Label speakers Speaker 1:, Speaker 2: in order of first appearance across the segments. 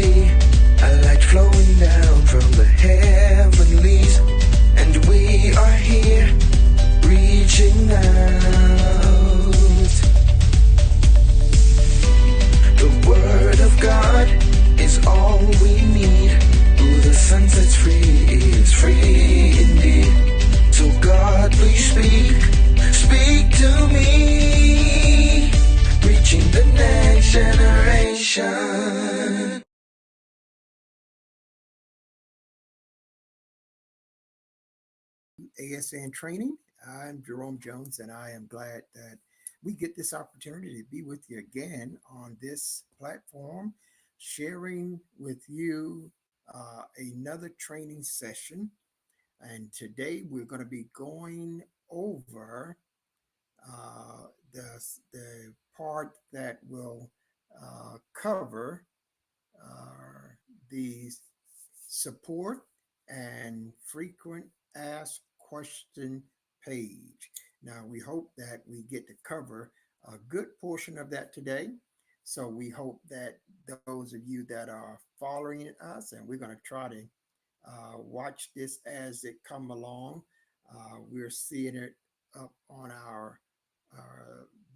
Speaker 1: see a light flowing down from the heavenlies, and we are here reaching out. The word of God is all we need. Who the sun sets free is free indeed. So God, please speak to me, reaching the next generation.
Speaker 2: ASN training. I'm Jerome Jones, and I am glad that we get this opportunity to be with you again on this platform, sharing with you another training session. And today we're going to be going over the part that will cover uh, the support and frequent asked question page. Now, we hope that we get to cover a good portion of that today. So we hope that those of you that are following us, and we're going to try to watch this as it come along. We're seeing it up on our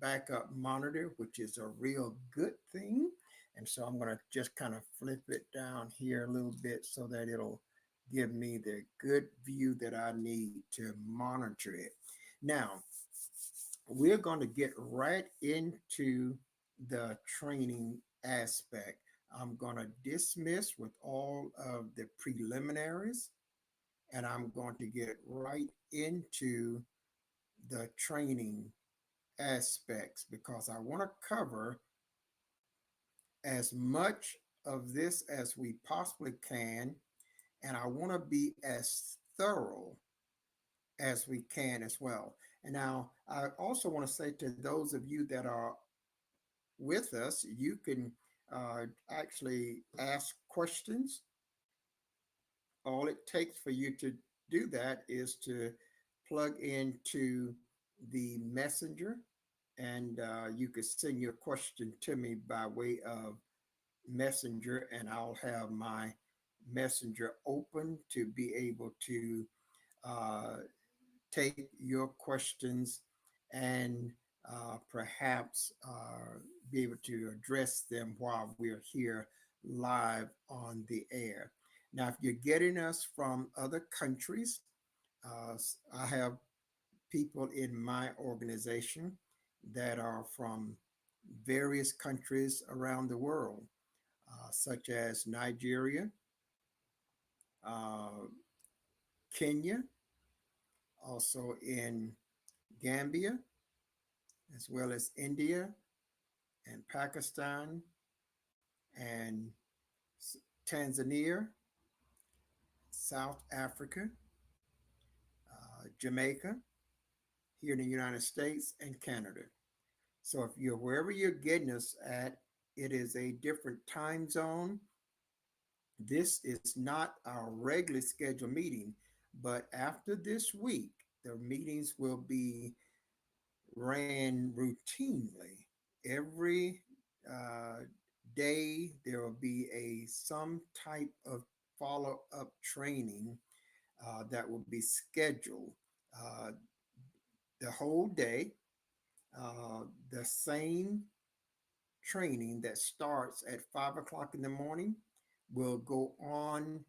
Speaker 2: backup monitor, which is a real good thing. And so I'm going to just kind of flip it down here a little bit so that it'll give me the good view that I need to monitor it. Now, we're going to get right into the training aspect. I'm going to dismiss with all of the preliminaries, and I'm going to get right into the training aspects because I want to cover as much of this as we possibly can, and I want to be as thorough as we can as well. And now I also want to say to those of you that are with us, you can actually ask questions. All it takes for you to do that is to plug into the messenger, and you could send your question to me by way of messenger, and I'll have my messenger open to be able to uh, take your questions and perhaps be able to address them while we're here live on the air. Now, if you're getting us from other countries, I have people in my organization that are from various countries around the world, such as Nigeria, uh, Kenya, also in Gambia, as well as India and Pakistan and Tanzania, South Africa, Jamaica, here in the United States, and Canada. So if you're wherever you're getting us at, it is a different time zone. This is not our regularly scheduled meeting, but after this week, the meetings will be ran routinely. Every day, there will be some type of follow-up training that will be scheduled uh, the whole day. The same training that starts at 5 o'clock in the morning will go on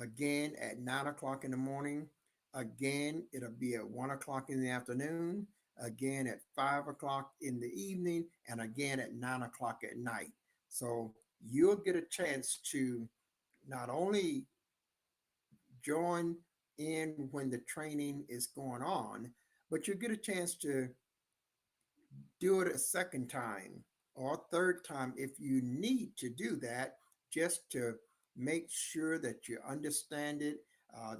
Speaker 2: again at 9 o'clock in the morning. Again, it'll be at 1 o'clock in the afternoon, again at 5 o'clock in the evening, and again at 9 o'clock at night. So you'll get a chance to not only join in when the training is going on, but you'll get a chance to do it a second time or third time if you need to do that, just to make sure that you understand it.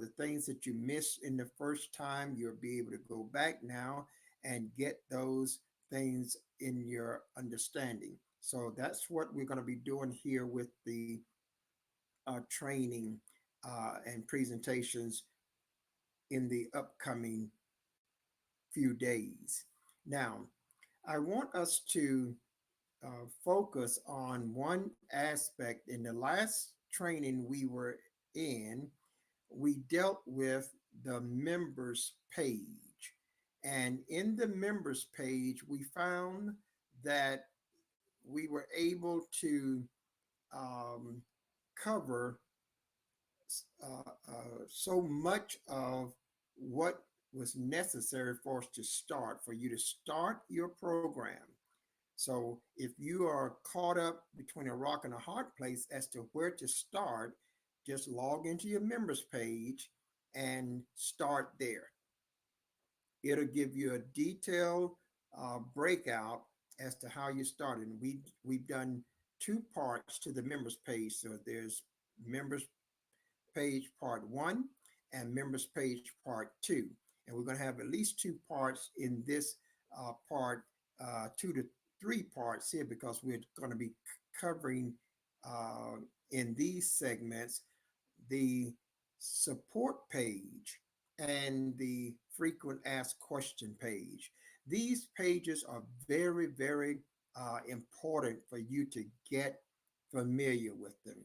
Speaker 2: The things that you missed in the first time, you'll be able to go back now and get those things in your understanding. So that's what we're going to be doing here with the training and presentations in the upcoming few days. Now, I want us to focus on one aspect. In the last training we were in, we dealt with the members page. And in the members page, we found that we were able to um, cover so much of what was necessary for us to start, for you to start your program. So if you are caught up between a rock and a hard place as to where to start, just log into your members page and start there. It'll give you a detailed breakout as to how you started. And we've done two parts to the members page. So there's members page part one and members page part two. And we're going to have at least two parts in this part, 2 to 3 parts here, because we're going to be covering in these segments the support page and the frequent asked question page. These pages are very, very important for you to get familiar with them.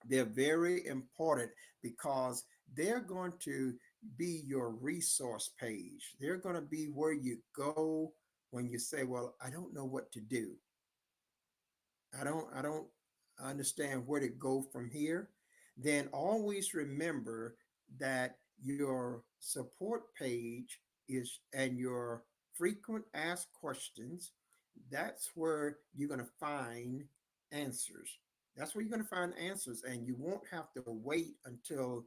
Speaker 2: They're very important because they're going to be your resource page. They're going to be where you go when you say, well, I don't know what to do. I don't understand where to go from here. Then always remember that your support page is and your frequent asked questions, that's where you're going to find answers. That's where you're going to find answers, and you won't have to wait until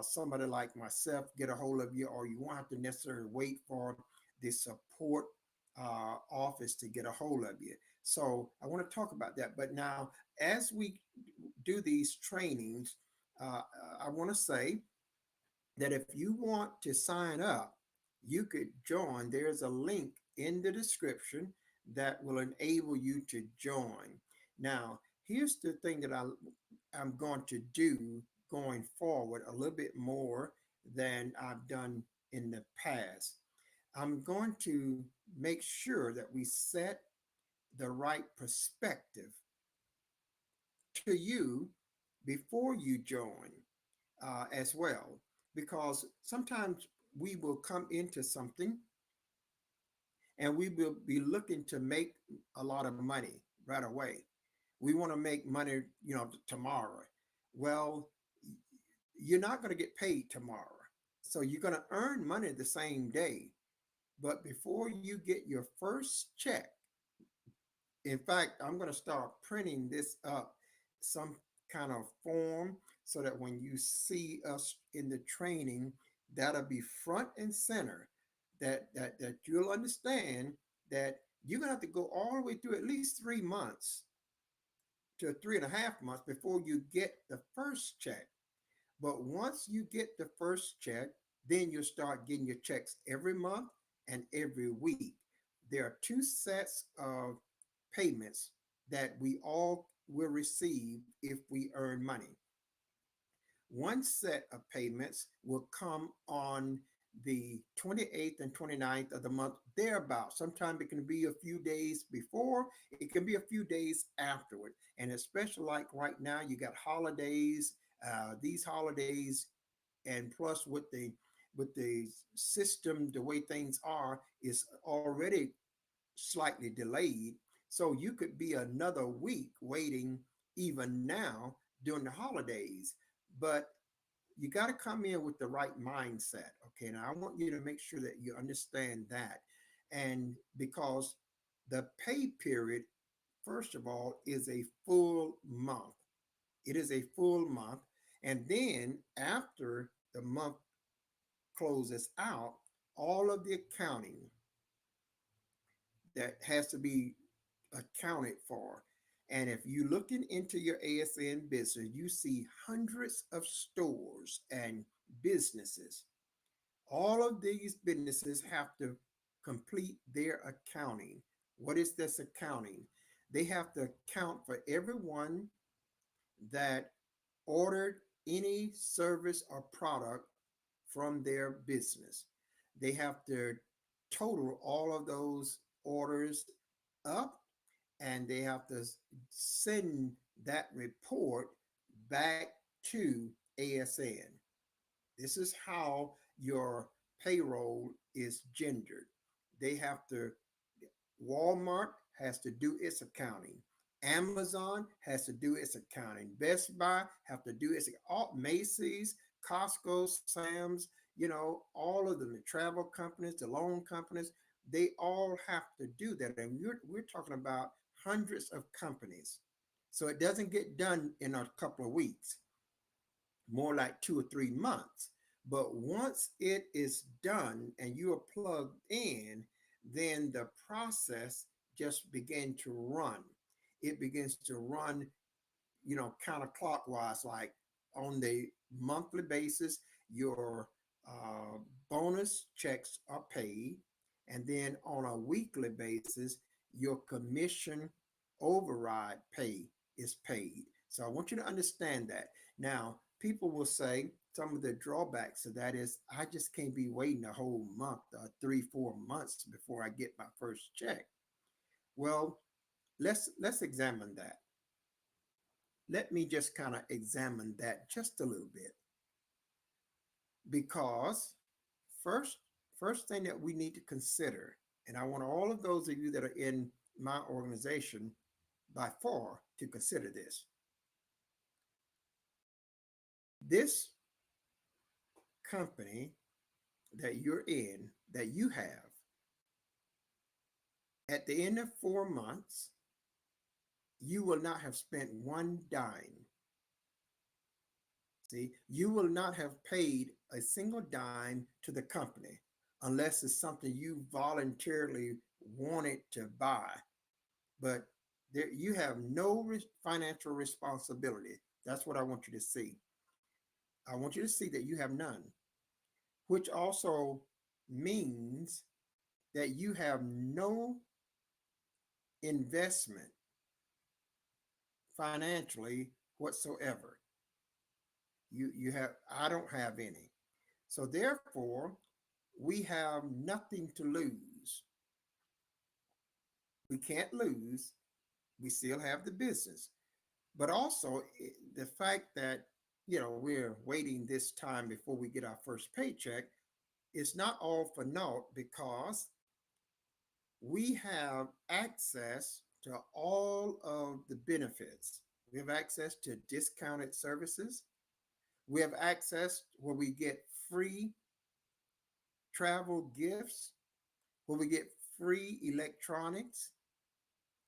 Speaker 2: somebody like myself get a hold of you, or you won't have to necessarily wait for the support office to get a hold of you. So I want to talk about that. But now, as we do these trainings, uh, I want to say that if you want to sign up, you could join. There's a link in the description that will enable you to join. Now, here's the thing that I'm going to do going forward a little bit more than I've done in the past. I'm going to make sure that we set the right perspective to you before you join as well, because sometimes we will come into something and we will be looking to make a lot of money right away. We want to make money, tomorrow. Well, you're not going to get paid tomorrow. So you're going to earn money the same day. But before you get your first check, in fact, I'm going to start printing this up, some kind of form, so that when you see us in the training, that'll be front and center, that you'll understand that you're going to have to go all the way through at least 3 months to 3.5 months before you get the first check. But once you get the first check, then you'll start getting your checks every month and every week. There are two sets of payments that we all will receive if we earn money. One set of payments will come on the 28th and 29th of the month, thereabout. Sometimes it can be a few days before, it can be a few days afterward. And especially like right now, you got holidays, these holidays, and plus with the system, the way things are, is already slightly delayed. So you could be another week waiting even now during the holidays. But you got to come in with the right mindset. Okay. Now I want you to make sure that you understand that. And because the pay period, first of all, is a full month. It is a full month. And then after the month closes out, all of the accounting that has to be accounted for. And if you're looking into your ASN business, you see hundreds of stores and businesses. All of these businesses have to complete their accounting. What is this accounting? They have to account for everyone that ordered any service or product from their business. They have to total all of those orders up, and they have to send that report back to ASN. This is how your payroll is gendered. They have to, Walmart has to do its accounting. Amazon has to do its accounting. Best Buy have to do its, all Macy's, Costco, Sam's, all of them, the travel companies, the loan companies, they all have to do that. And we're talking about hundreds of companies. So it doesn't get done in a couple of weeks, more like 2 or 3 months. But once it is done and you are plugged in, then the process just begin to run. It begins to run, counterclockwise, like on the monthly basis, your bonus checks are paid. And then on a weekly basis, your commission override pay is paid. So I want you to understand that. Now, people will say some of the drawbacks of that is I just can't be waiting a whole month, 3, 4 months before I get my first check. Well, let's examine that. Let me just kind of examine that just a little bit, because first first thing that we need to consider, and I want all of those of you that are in my organization by far to consider this company that you're in, that you have, at the end of 4 months, you will not have spent one dime. See, you will not have paid a single dime to the company unless it's something you voluntarily wanted to buy. But there, you have no financial responsibility. That's what I want you to see. I want you to see that you have none, which also means that you have no investment financially whatsoever. You have, I don't have any. So therefore, we have nothing to lose. We can't lose. We still have the business. But also the fact that, we're waiting this time before we get our first paycheck is not all for naught, because we have access to all of the benefits. We have access to discounted services. We have access where we get free travel gifts, where we get free electronics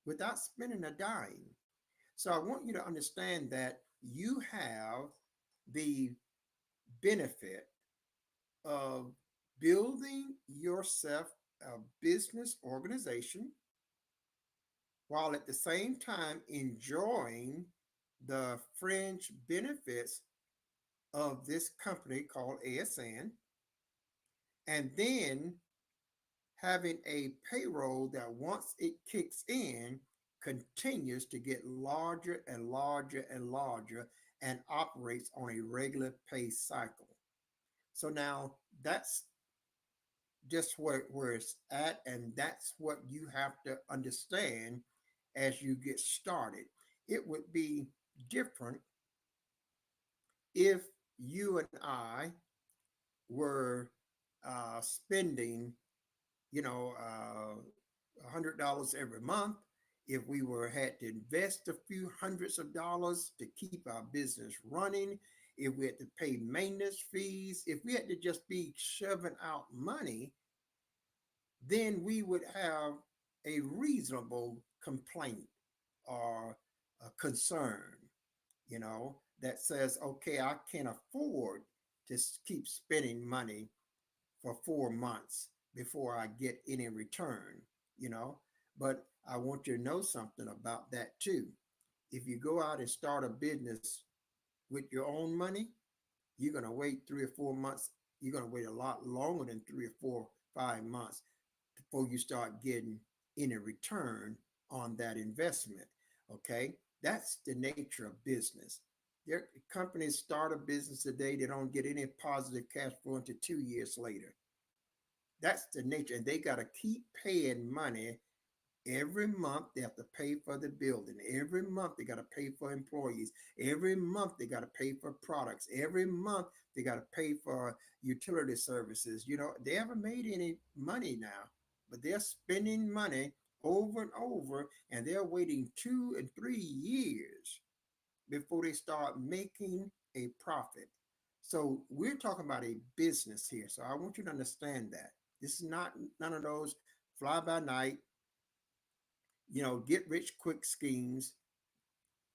Speaker 2: without spending a dime. So I want you to understand that you have the benefit of building yourself a business organization while at the same time enjoying the fringe benefits of this company called ASN, and then having a payroll that once it kicks in continues to get larger and larger and larger and operates on a regular pay cycle. So now that's just where it's at, and that's what you have to understand as you get started. It would be different if you and I were spending, $100 every month. If we had to invest a few hundreds of dollars to keep our business running, if we had to pay maintenance fees, if we had to just be shoving out money, then we would have a reasonable complaint or a concern, that says, okay, I can't afford to keep spending money for 4 months before I get any return, But I want you to know something about that too. If you go out and start a business with your own money, you're going to wait 3 or 4 months. You're going to wait a lot longer than 3 or 4, 5 months before you start getting any return on that investment. Okay. That's the nature of business. Their companies start a business today, they don't get any positive cash flow until 2 years later. That's the nature. And they got to keep paying money Every month they have to pay for the building. Every month they got to pay for employees. Every month they got to pay for products. Every month they got to pay for utility services. They haven't made any money now, but they're spending money over and over, and they're waiting 2 and 3 years before they start making a profit. So we're talking about a business here. So I want you to understand that this is not none of those fly by night, get rich quick schemes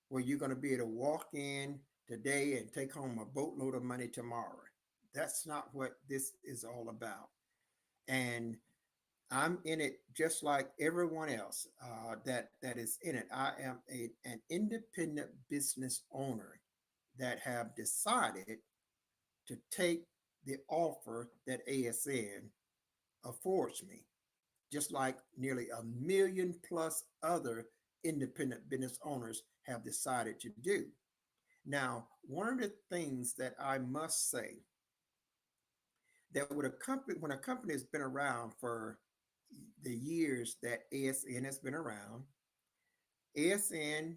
Speaker 2: where you're going to be able to walk in today and take home a boatload of money tomorrow. That's not what this is all about. And I'm in it just like everyone else that is in it. I am an independent business owner that have decided to take the offer that ASN affords me, just like nearly a million plus other independent business owners have decided to do. Now, one of the things that I must say that when a company has been around for the years that ASN has been around, ASN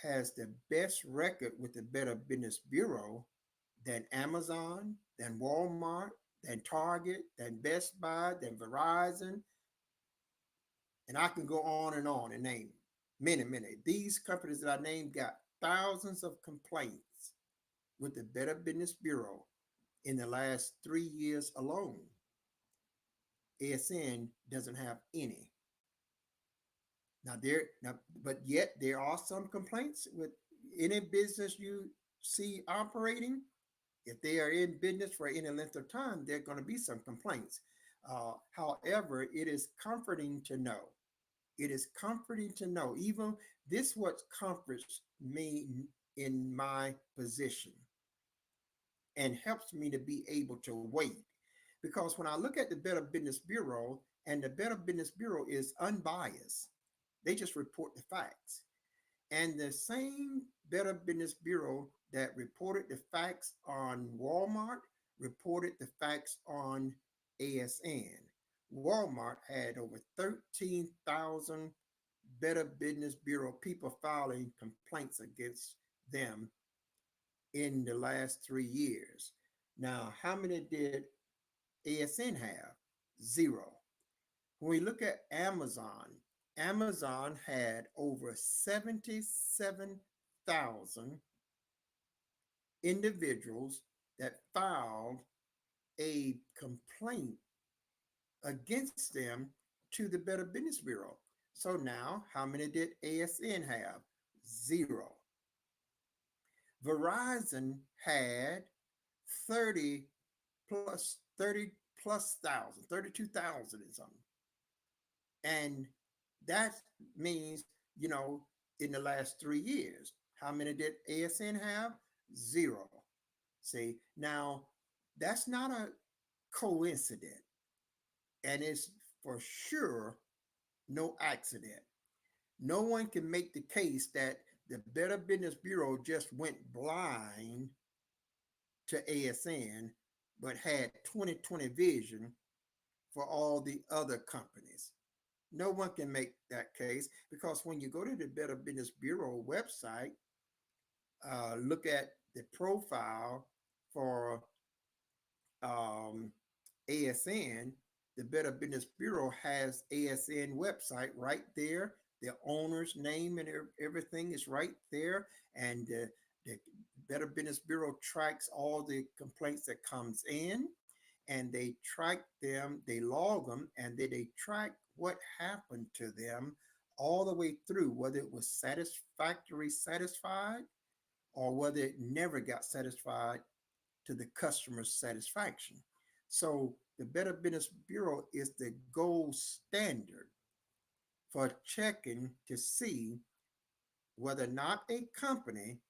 Speaker 2: has the best record with the Better Business Bureau than Amazon, than Walmart, than Target, than Best Buy, than Verizon, and I can go on and name many, many. These companies that I named got thousands of complaints with the Better Business Bureau in the last 3 years alone. ASN doesn't have any. But yet there are some complaints with any business you see operating. If they are in business for any length of time, there are going to be some complaints. However, it is comforting to know. It is comforting to know. Even this what comforts me in my position and helps me to be able to wait. Because when I look at the Better Business Bureau, and the Better Business Bureau is unbiased, they just report the facts. And the same Better Business Bureau that reported the facts on Walmart reported the facts on ASN. Walmart had over 13,000 Better Business Bureau people filing complaints against them in the last 3 years. Now, how many did ASN have? Zero. When we look at Amazon, Amazon had over 77,000 individuals that filed a complaint against them to the Better Business Bureau. So now, how many did ASN have? Zero. Verizon had 30 plus thousand, 32,000 and something. And that means, in the last 3 years, how many did ASN have? Zero. See, now that's not a coincidence. And it's for sure no accident. No one can make the case that the Better Business Bureau just went blind to ASN, but had 20/20 vision for all the other companies. No one can make that case because when you go to the Better Business Bureau website, look at the profile for ASN, the Better Business Bureau has ASN website right there. The owner's name and everything is right there. And the Better Business Bureau tracks all the complaints that comes in, and they track them, they log them, and then they track what happened to them all the way through, whether it was satisfied, or whether it never got satisfied to the customer's satisfaction. So the Better Business Bureau is the gold standard for checking to see whether or not a company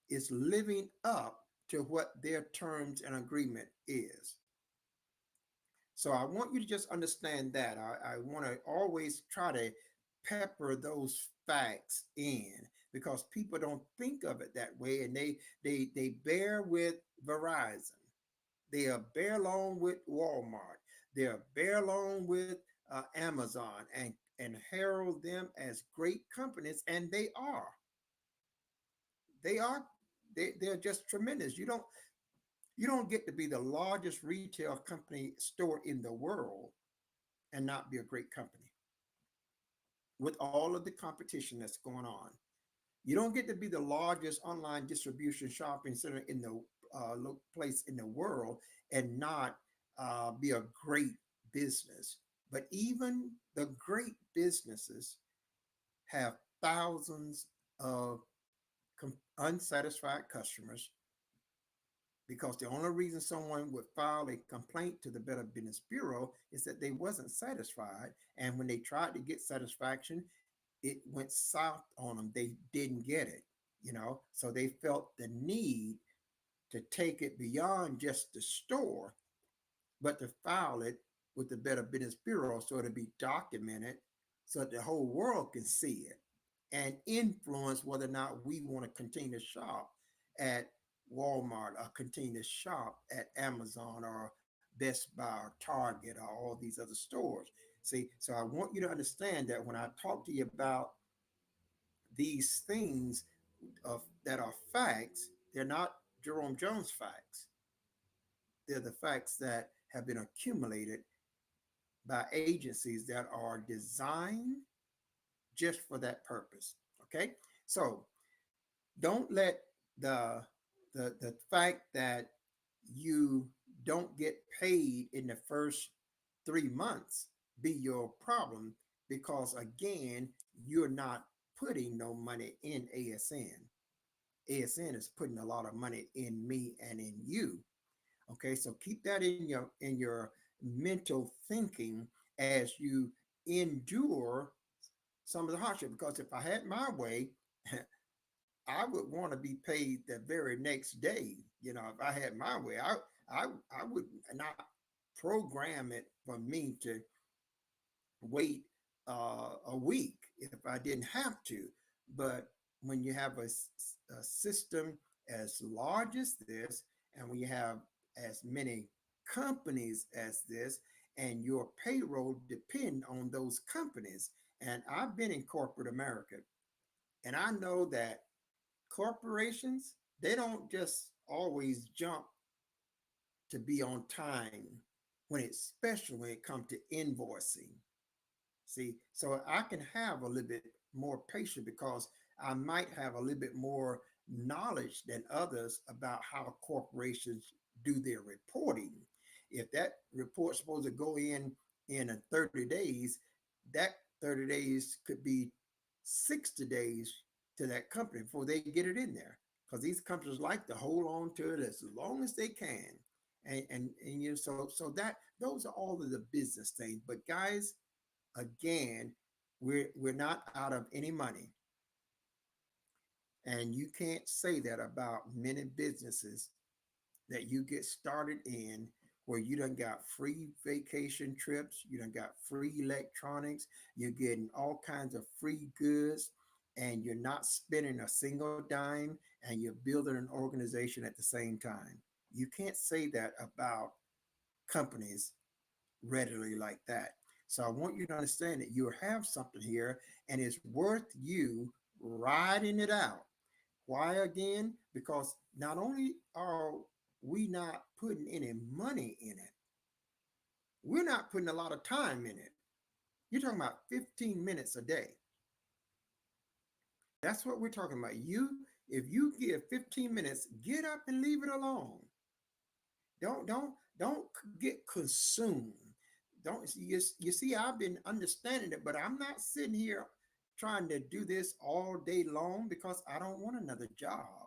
Speaker 2: is living up to what their terms and agreement is. So I want you to just understand that. I want to always try to pepper those facts in because people don't think of it that way, and they bear with Verizon. They'll bear along with Walmart. They'll bear along with Amazon and and herald them as great companies, and they are. They are. They're just tremendous. You don't get to be the largest retail company store in the world and not be a great company with all of the competition that's going on. You don't get to be the largest online distribution shopping center in the place in the world and not be a great business. But even the great businesses have thousands of unsatisfied customers, because the only reason someone would file a complaint to the Better Business Bureau is that they wasn't satisfied. And when they tried to get satisfaction, it went south on them. They didn't get it. So they felt the need to take it beyond just the store, but to file it with the Better Business Bureau so it'll be documented so that the whole world can see it and influence whether or not we want to continue to shop at Walmart or continue to shop at Amazon or Best Buy or Target or all these other stores. See, so I want you to understand that when I talk to you about these things that are facts, they're not Jerome Jones facts. They're the facts that have been accumulated by agencies that are designed just for that purpose. Okay, so don't let the the fact that you don't get paid in the first 3 months be your problem, because again, you're not putting no money in ASN. ASN is putting a lot of money in me and in you. Okay, so keep that in your mental thinking as you endure some of the hardship. Because if I had my way, I would want to be paid the very next day. If I had my way, I would not program it for me to wait a week if I didn't have to. But when you have a system as large as this, and when you have as many companies as this, and your payroll depend on those companies. And I've been in corporate America, and I know that corporations, they don't just always jump to be on time especially when it comes to invoicing. See, so I can have a little bit more patience because I might have a little bit more knowledge than others about how corporations do their reporting. If that report's supposed to go in 30 days, that 30 days could be 60 days to that company before they get it in there, because these companies like to hold on to it as long as they can. So that those are all of the business things. But guys, again, we're not out of any money. And you can't say that about many businesses that you get started in, where you done got free vacation trips, you done got free electronics, you're getting all kinds of free goods, and you're not spending a single dime, and you're building an organization at the same time. You can't say that about companies readily like that. So I want you to understand that you have something here, and it's worth you riding it out. Why again? Because not only are we not putting any money in it, we're not putting a lot of time in it. You're talking about 15 minutes a day. That's what we're talking about. If you give 15 minutes, get up and leave it alone. Don't get consumed. Don't you see, I've been understanding it, but I'm not sitting here trying to do this all day long because I don't want another job.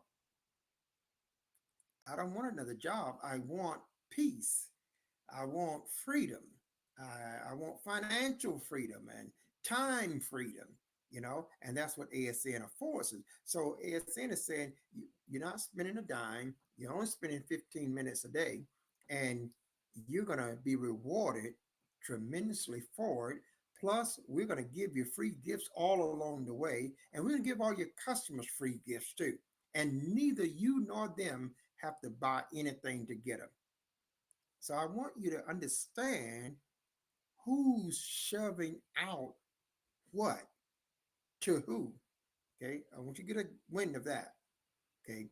Speaker 2: I don't want another job. I want peace. I want freedom. I want financial freedom and time freedom, and that's what ASN affords us. So ASN is saying you're not spending a dime, you're only spending 15 minutes a day, and you're going to be rewarded tremendously for it. Plus, we're going to give you free gifts all along the way, and we're going to give all your customers free gifts too. And neither you nor them have to buy anything to get them. So I want you to understand who's shoving out what to who. Okay, I want you to get a wind of that. Okay,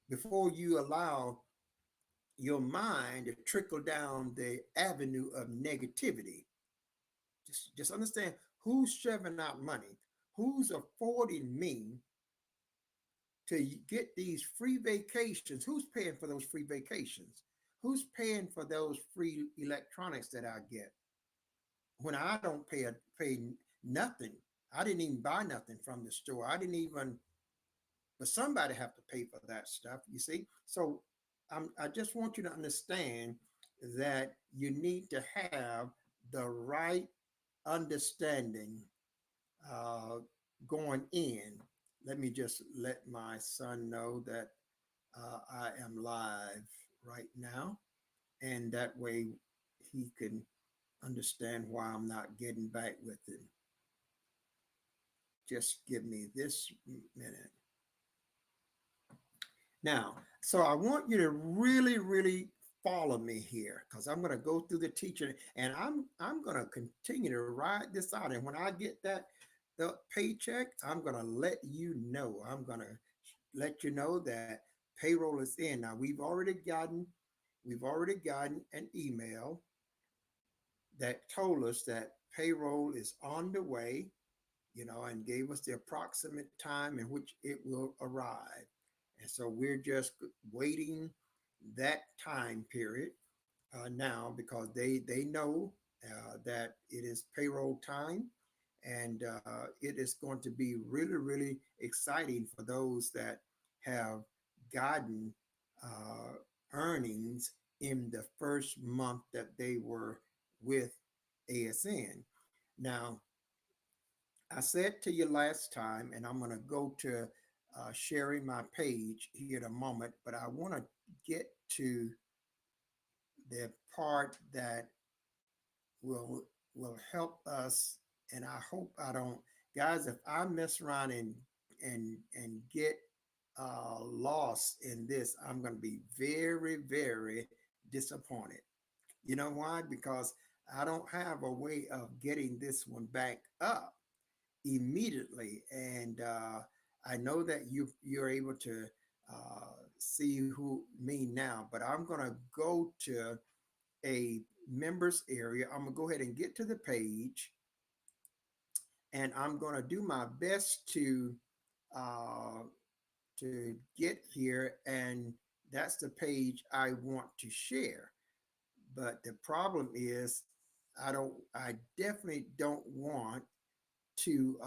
Speaker 2: before you allow your mind to trickle down the avenue of negativity. Just understand who's shoving out money, who's affording me to get these free vacations, who's paying for those free vacations, who's paying for those free electronics that I get when I don't pay nothing. I didn't even buy nothing from the store. I didn't even, but somebody have to pay for that stuff. You see, so I just want you to understand that you need to have the right understanding uh, going in. Let me just let my son know that I am live right now, and that way he can understand why I'm not getting back with him. Just give me this minute. Now, so I want you to really, really follow me here because I'm going to go through the teaching and I'm going to continue to ride this out. And when I get that the paycheck, I'm going to let you know. I'm going to let you know that payroll is in. Now we've already gotten an email that told us that payroll is on the way, and gave us the approximate time in which it will arrive. And so we're just waiting that time period now because they know that it is payroll time, and it is going to be really, really exciting for those that have gotten uh, earnings in the first month that they were with ASN. Now, I said to you last time, and I'm going to go to sharing my page here in a moment, but I want to get to the part that will will help us. And I hope I don't, guys. If I mess around and get lost in this, I'm going to be very, very disappointed. You know why? Because I don't have a way of getting this one back up immediately. And I know that you're able to see who me now, but I'm going to go to a members area. I'm going to go ahead and get to the page, and I'm going to do my best uh, to get here. And that's the page I want to share. But the problem is, I definitely don't want to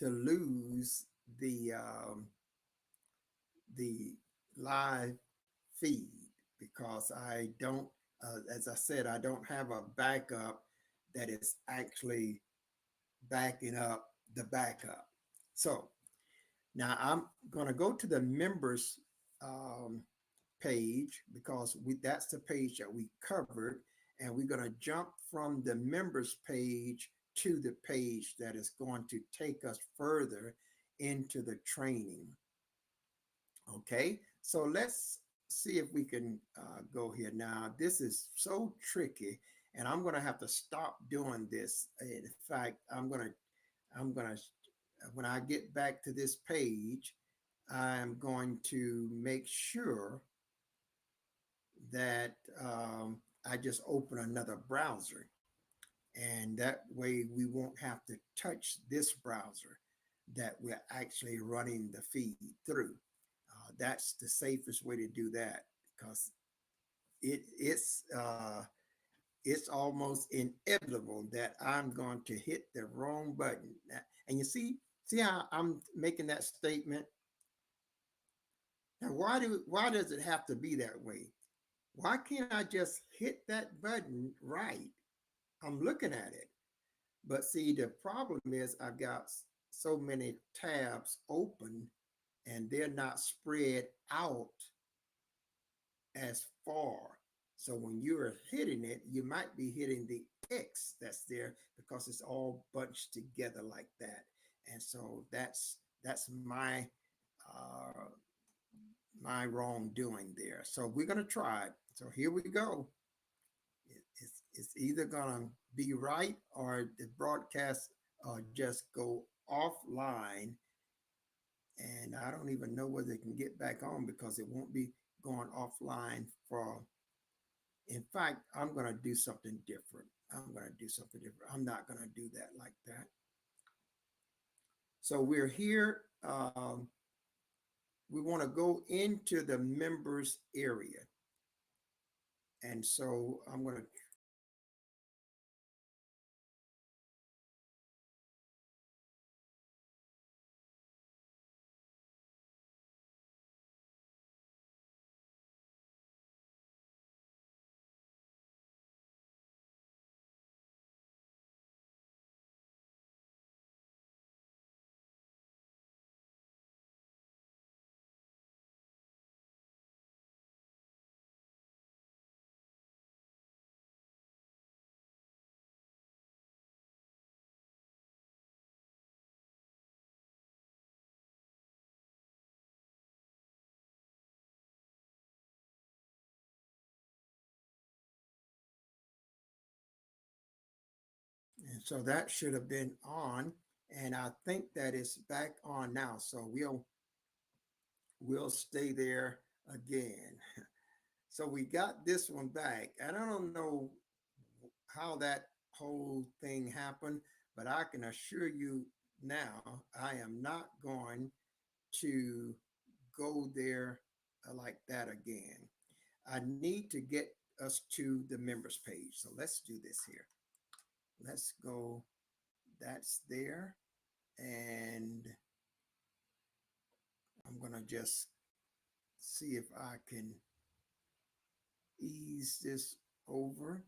Speaker 2: lose the live feed because I don't, as I said, I don't have a backup that is actually backing up the backup. So now I'm going to go to the members um, page because that's the page that we covered, and we're going to jump from the members page to the page that is going to take us further into the training. Okay, so let's see if we can go here. Now, this is so tricky, and I'm going to have to stop doing this. In fact, I'm going to, when I get back to this page, I'm going to make sure that I just open another browser. And that way we won't have to touch this browser that we're actually running the feed through. That's the safest way to do that because it's almost inevitable that I'm going to hit the wrong button. And you see how I'm making that statement. Now, why does it have to be that way? Why can't I just hit that button right? I'm looking at it. But see, the problem is I've got so many tabs open and they're not spread out as far. So when you're hitting it, you might be hitting the X that's there because it's all bunched together like that. And so that's uh, my wrongdoing there. So we're gonna try it. So here we go. It's either gonna be right or the broadcast just go offline, and I don't even know whether it can get back on because it won't be going offline for. In fact, I'm gonna do something different. I'm gonna do something different. I'm not gonna do that like that. So we're here. We want to go into the members area, and so I'm going to. And so that should have been on, and I think that it's back on now. So we'll stay there again. So we got this one back, and I don't know how that whole thing happened, but I can assure you now, I am not going to go there like that again. I need to get us to the members page. So let's do this here. Let's go. That's there. And I'm going to just see if I can ease this over.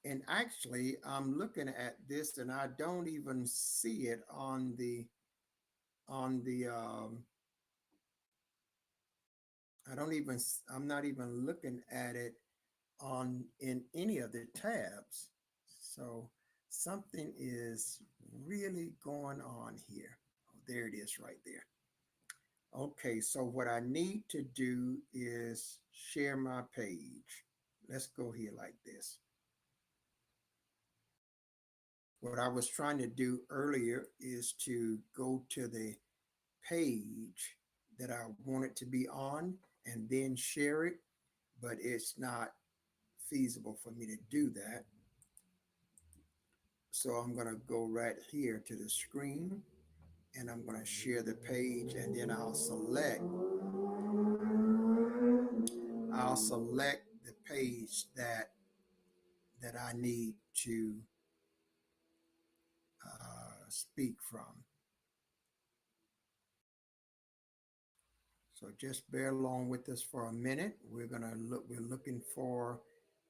Speaker 2: And actually, I'm looking at this and I don't even see it on the I don't even, I'm not even looking at it on in any of the tabs. So something is really going on here. Oh, there it is right there. Okay, so what I need to do is share my page. Let's go here like this. What I was trying to do earlier is to go to the page that I want it to be on and then share it, but it's not feasible for me to do that. So I'm going to go right here to the screen and I'm going to share the page, and then I'll select the page that I need to speak from. So just bear along with us for a minute. We're looking for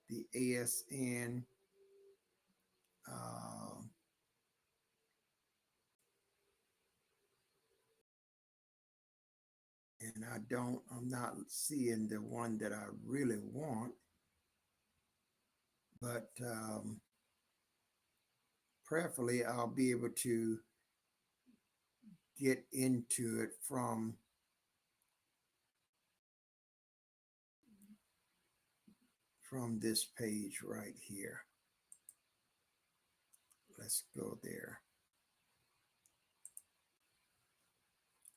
Speaker 2: the ASN uh, and I'm not seeing the one that I really want, but prayerfully I'll be able to get into it from this page right here. Let's go there.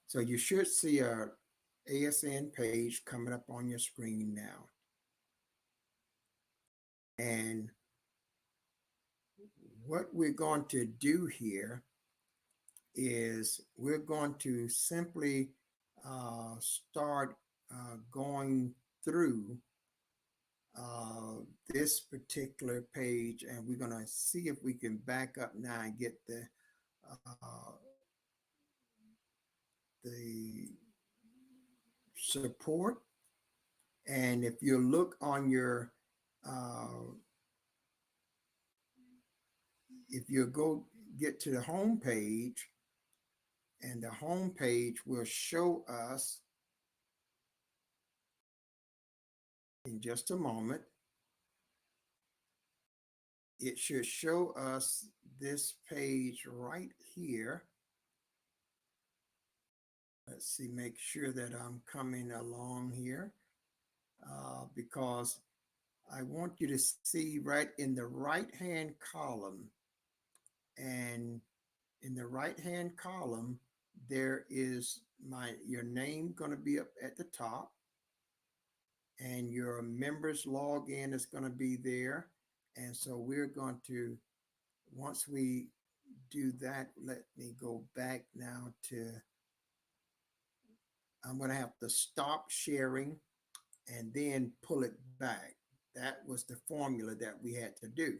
Speaker 2: So you should see a ASN page coming up on your screen now. And what we're going to do here is we're going to simply start going through this particular page, and we're going to see if we can back up now and get the support. And if you look on your if you go get to the home page, and the home page will show us in just a moment. It should show us this page right here. Let's see, make sure that I'm coming along here. because I want you to see right in the right hand column, and in the right hand column, there is your name going to be up at the top, and your members login is going to be there. And so we're going to, once we do that, let me go back now to, I'm going to have to stop sharing and then pull it back. That was the formula that we had to do.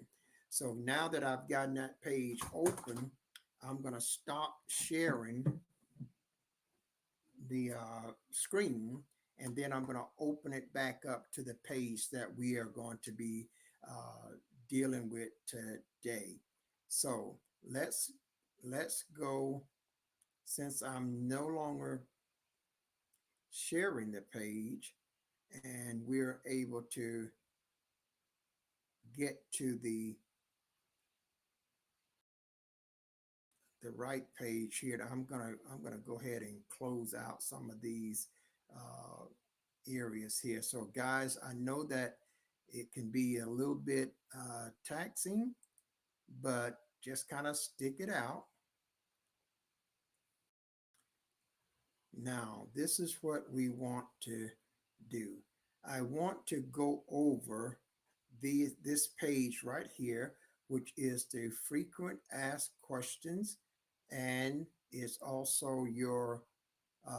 Speaker 2: So now that I've gotten that page open, I'm going to stop sharing the screen, and then I'm going to open it back up to the page that we are going to be dealing with today. So let's go, since I'm no longer sharing the page, and we're able to get to the right page here. I'm gonna go ahead and close out some of these uh, areas here. So guys, I know that it can be a little bit taxing, but just kind of stick it out. Now, this is what we want to do. I want to go over this page right here, which is the frequent asked questions, and it's also your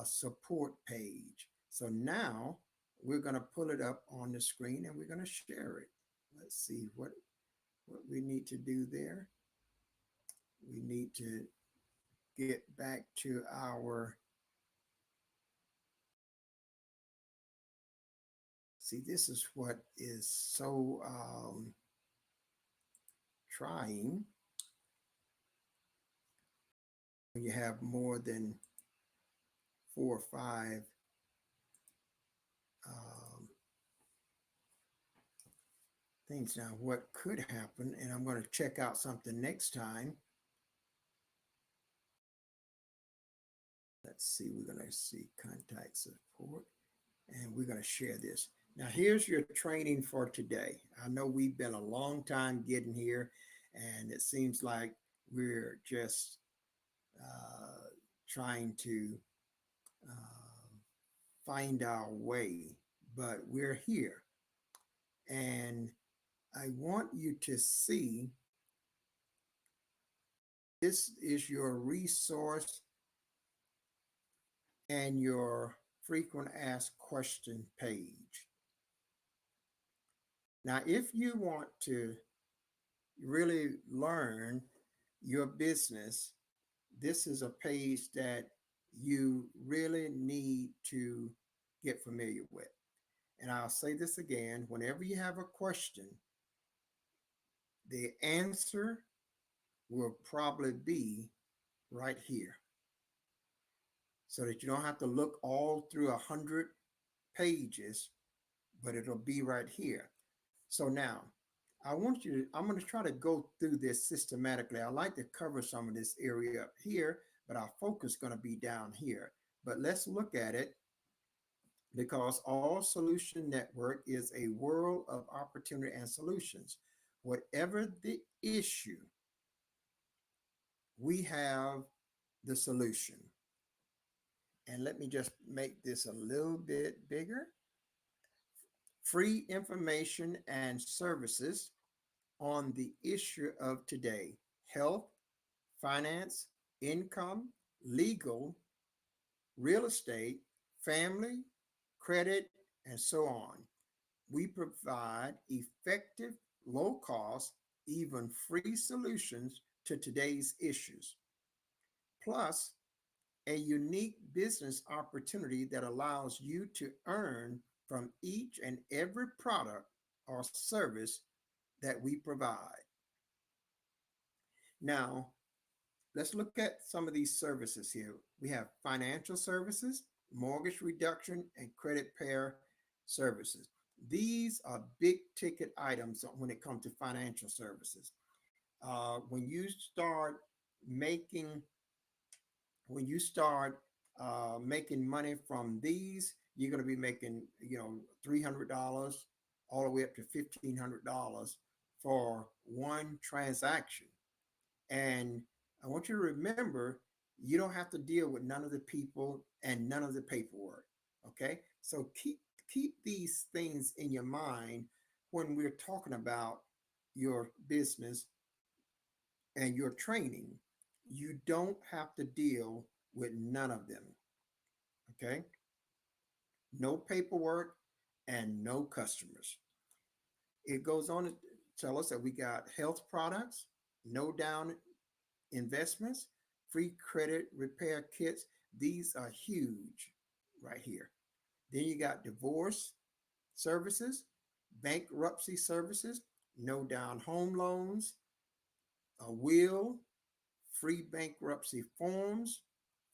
Speaker 2: support page. So now we're going to pull it up on the screen and we're going to share it. Let's see what we need to do there. We need to get back to our, see, this is what is so trying when you have more than 4 or 5 things. Now, what could happen, and I'm going to check out something next time. Let's see, we're going to see contact support, and we're going to share this. Now, here's your training for today. I know we've been a long time getting here, and it seems like we're just trying to find our way, but we're here. And I want you to see, this is your resource and your frequent asked question page. Now, if you want to really learn your business, this is a page that you really need to get familiar with. And I'll say this again, whenever you have a question, the answer will probably be right here, so that you don't have to look all through 100 pages, but it'll be right here. So now I'm going to try to go through this systematically. I like to cover some of this area up here, but our focus is going to be down here. But let's look at it, because All Solution Network is a world of opportunity and solutions. Whatever the issue, we have the solution. And let me just make this a little bit bigger. Free information and services on the issue of today: health, finance, income, legal, real estate, family, credit, and so on. We provide effective, low cost, even free solutions to today's issues, plus a unique business opportunity that allows you to earn from each and every product or service that we provide. Now, let's look at some of these services here. We have financial services, mortgage reduction, and credit repair services. These are big ticket items when it comes to financial services. When you start making money from these, you're going to be making, $300 all the way up to $1,500 for one transaction. And I want you to remember, you don't have to deal with none of the people and none of the paperwork. Okay. So keep these things in your mind when we're talking about your business and your training. You don't have to deal with none of them. Okay. No paperwork and no customers. It goes on to tell us that we got health products, no down investments, free credit repair kits. These are huge right here. Then you got divorce services, bankruptcy services, no down home loans, a will, free bankruptcy forms,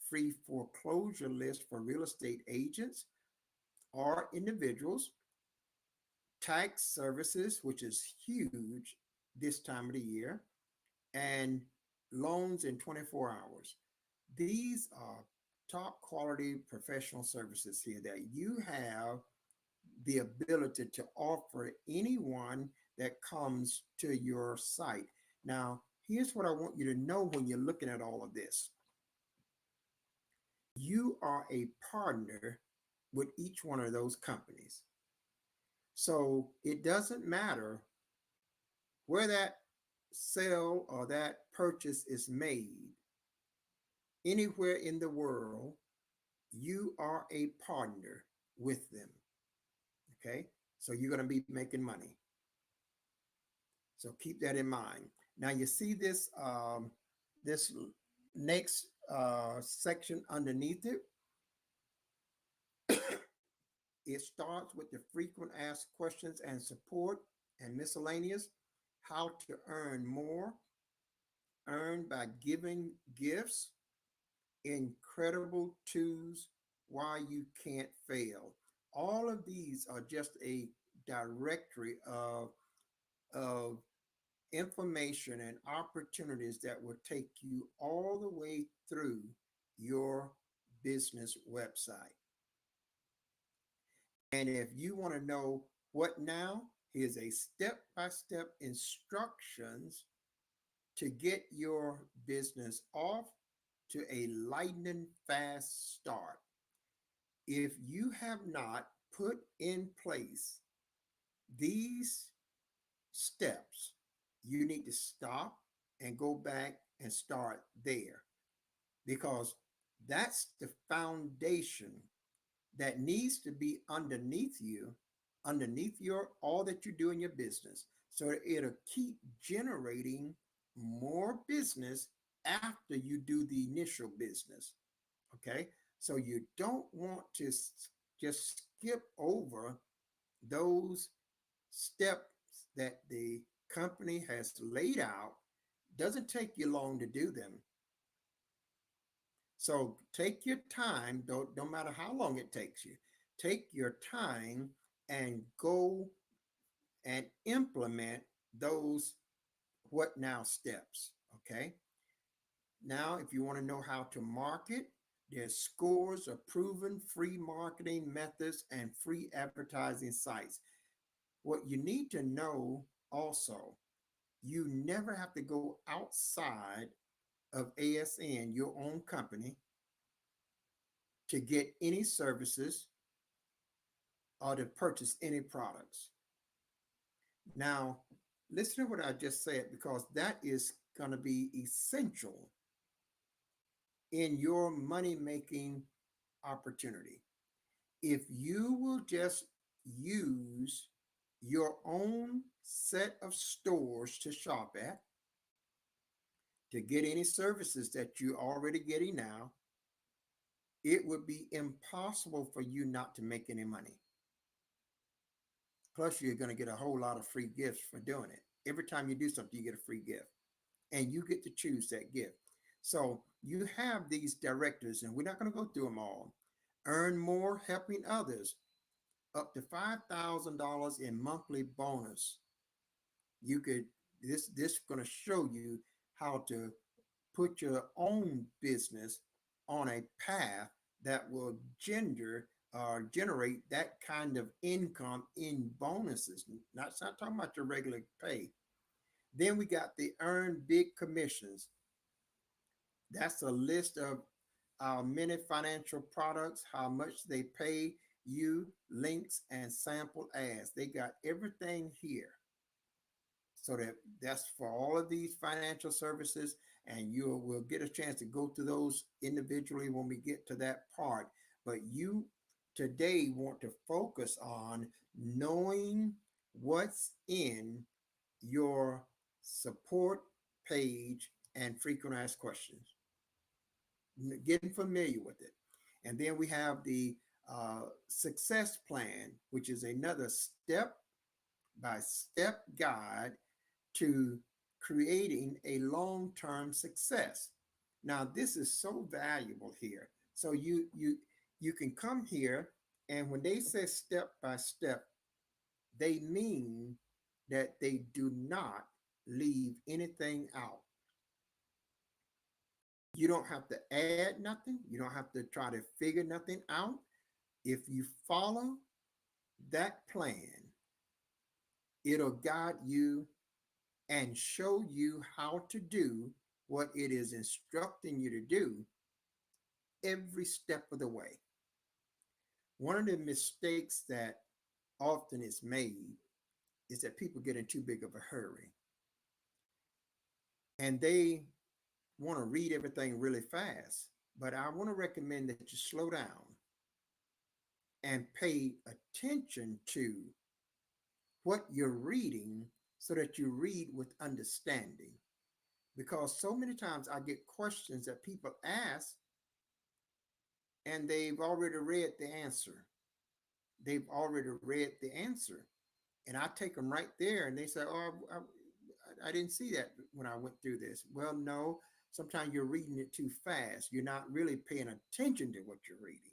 Speaker 2: free foreclosure list for real estate agents or individuals, tax services, which is huge this time of the year, and loans in 24 hours. These are top quality professional services here that you have the ability to offer anyone that comes to your site. Now, here's what I want you to know when you're looking at all of this. You are a partner with each one of those companies. So it doesn't matter where that sale or that purchase is made, anywhere in the world, you are a partner with them. Okay. So you're going to be making money. So keep that in mind. Now you see this next section underneath it. It starts with the frequent asked questions and support and miscellaneous. How to earn more. Earn by giving gifts. Incredible tools. Why you can't fail. All of these are just a directory of information and opportunities that will take you all the way through your business website. And if you want to know what now, here's a step-by-step instructions to get your business off to a lightning fast start. If you have not put in place these steps, you need to stop and go back and start there, because that's the foundation that needs to be underneath you, underneath your all that you do in your business, so it'll keep generating more business after you do the initial business. Okay, so you don't want to just skip over those steps that the company has laid out. Doesn't take you long to do them. So take your time, don't matter how long it takes you. Take your time and go and implement those what now steps. Okay. Now, if you want to know how to market, there's scores of proven free marketing methods and free advertising sites. What you need to know also, you never have to go outside of ASN, your own company, to get any services or to purchase any products. Now, listen to what I just said, because that is going to be essential in your money-making opportunity. If you will just use your own set of stores to shop at, to get any services that you're already getting now, it would be impossible for you not to make any money. Plus, you're going to get a whole lot of free gifts for doing it. Every time you do something, you get a free gift, and you get to choose that gift. So you have these directives, and we're not going to go through them all. Earn more helping others, up to $5,000 in monthly bonus. You could, this going to show you how to put your own business on a path that will gender generate that kind of income in bonuses. Not talking about your regular pay. Then we got the earn big commissions. That's a list of our many financial products, how much they pay you, links, and sample ads. They got everything here. So that's for all of these financial services, and you will get a chance to go through those individually when we get to that part. But you today want to focus on knowing what's in your support page and frequent asked questions, getting familiar with it. And then we have the success plan, which is another step by step guide to creating a long-term success. Now, this is so valuable here. So you can come here, and when they say step by step, they mean that they do not leave anything out. You don't have to add nothing. You don't have to try to figure nothing out. If you follow that plan, it'll guide you and show you how to do what it is instructing you to do every step of the way. One of the mistakes that often is made is that people get in too big of a hurry and they want to read everything really fast. But I want to recommend that you slow down and pay attention to what you're reading so that you read with understanding. Because so many times I get questions that people ask and they've already read the answer. They've already read the answer. And I take them right there and they say, oh, I didn't see that when I went through this. Well, no, sometimes you're reading it too fast. You're not really paying attention to what you're reading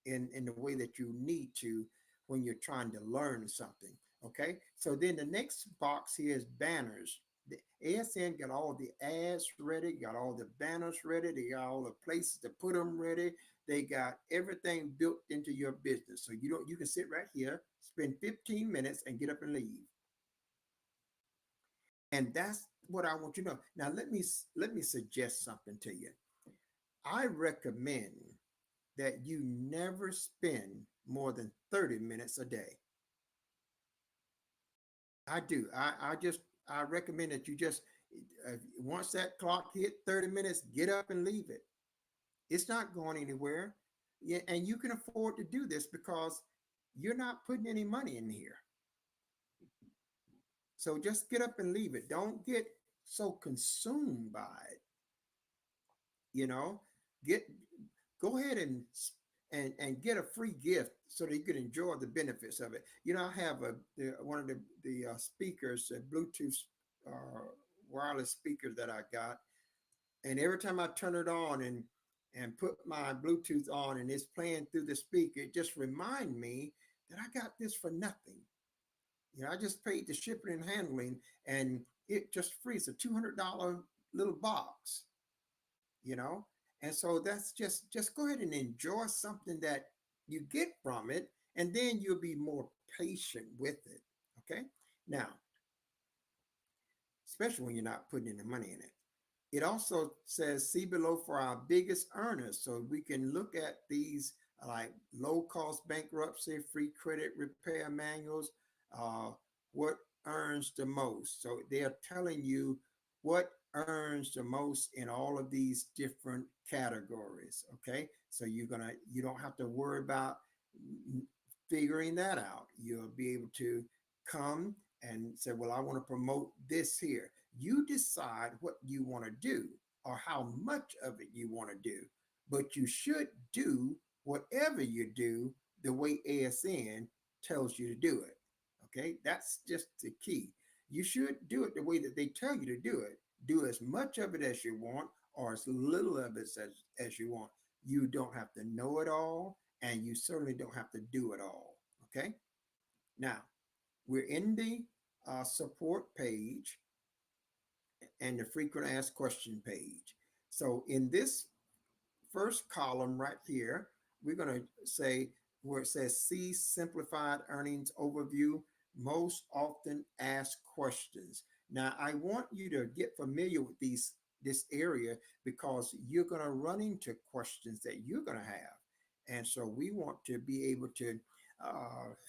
Speaker 2: in the way that you need to when you're trying to learn something. Okay. So then the next box here is banners. The ASN got all the ads ready, got all the banners ready, they got all the places to put them ready. They got everything built into your business. So you can sit right here, spend 15 minutes and get up and leave. And that's what I want you to know. Now let me suggest something to you. I recommend that you never spend more than 30 minutes a day. I do. I recommend that you just once that clock hit 30 minutes, get up and leave it. It's not going anywhere. Yeah, and you can afford to do this because you're not putting any money in here. So just get up and leave it. Don't get so consumed by it. You know, get go ahead and get a free gift so that you can enjoy the benefits of it. You know, I have one of the speakers, Bluetooth wireless speakers that I got, and every time I turn it on and put my Bluetooth on and it's playing through the speaker, it just remind me that I got this for nothing. You know, I just paid the shipping and handling, and it just free. It's a $200 little box, you know. And so that's just go ahead and enjoy something that you get from it, and then you'll be more patient with it. Okay. Now, especially when you're not putting any money in it. It also says see below for our biggest earners. So we can look at these like low cost bankruptcy, free credit repair manuals, what earns the most. So they are telling you what earns the most in all of these different categories. Okay. So you don't have to worry about figuring that out. You'll be able to come and say, well, I want to promote this here. You decide what you want to do or how much of it you want to do, but you should do whatever you do the way ASN tells you to do it. Okay, that's just the key. You should do it the way that they tell you to do it. Do as much of it as you want or as little of it as you want. You don't have to know it all, and you certainly don't have to do it all. Okay, now we're in the support page and the frequent asked question page. So in this first column right here, we're going to say where it says see simplified earnings overview, most often asked questions. Now, I want you to get familiar with this area because you're going to run into questions that you're going to have. And so we want to be able to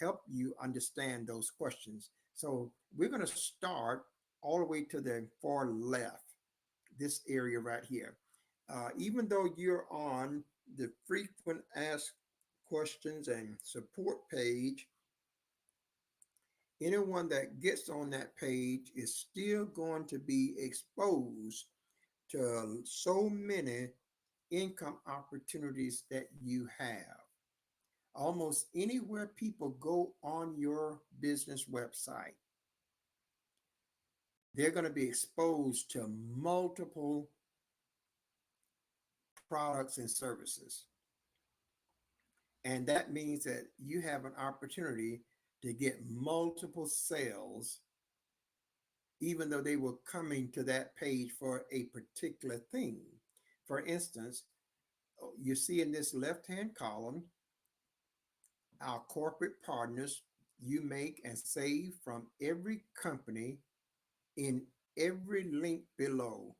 Speaker 2: help you understand those questions. So we're going to start all the way to the far left, this area right here. Even though you're on the frequent asked questions and support page, anyone that gets on that page is still going to be exposed to so many income opportunities that you have. Almost anywhere people go on your business website, they're going to be exposed to multiple products and services. And that means that you have an opportunity to get multiple sales, even though they were coming to that page for a particular thing. For instance, you see in this left-hand column, our corporate partners, you make and save from every company in every link below,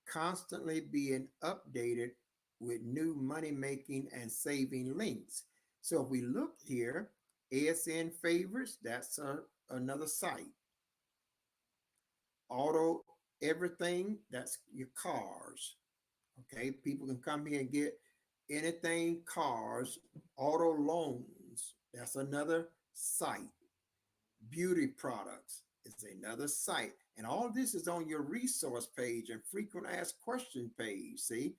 Speaker 2: constantly being updated with new money making and saving links. So if we look here, ASN favorites, that's another site. Auto everything, that's your cars. Okay, people can come here and get anything cars. Auto loans, that's another site. Beauty products is another site. And all this is on your resource page and frequent asked question page, see?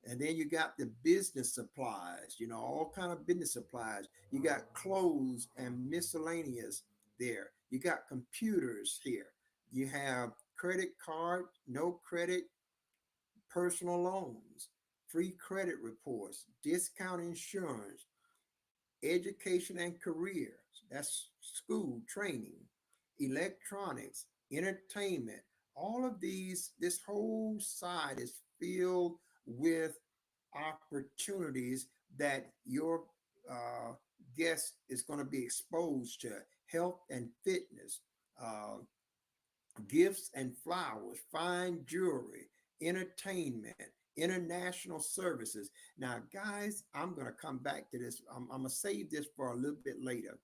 Speaker 2: And then you got the business supplies, all kind of business supplies. You got clothes and miscellaneous there. You got computers here. You have credit card, no credit, personal loans, free credit reports, discount insurance, education and careers. That's school training, electronics, entertainment. All of these, this whole side is filled with opportunities that your uh, guest is going to be exposed to: health and fitness, uh, gifts and flowers, fine jewelry, entertainment, international services. Now, guys, I'm going to come back to this. I'm going to save this for a little bit later.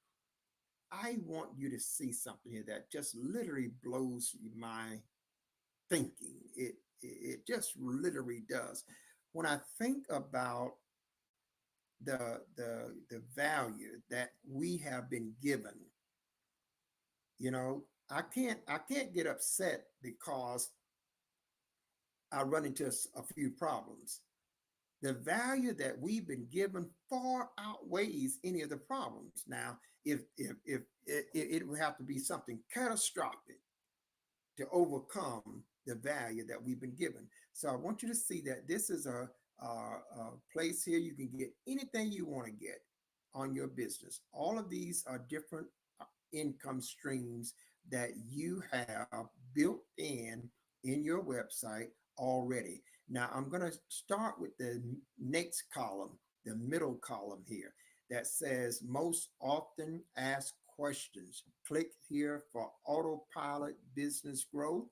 Speaker 2: I want you to see something here that just literally blows my thinking. It just literally does. When I think about the value that we have been given, I can't get upset because I run into a few problems. The value that we've been given far outweighs any of the problems. Now, if it would have to be something catastrophic to overcome the value that we've been given. So I want you to see that this is a place here you can get anything you want to get on your business. All of these are different income streams that you have built in your website already. Now I'm going to start with the next column, the middle column here that says most often asked questions. Click here for autopilot business growth.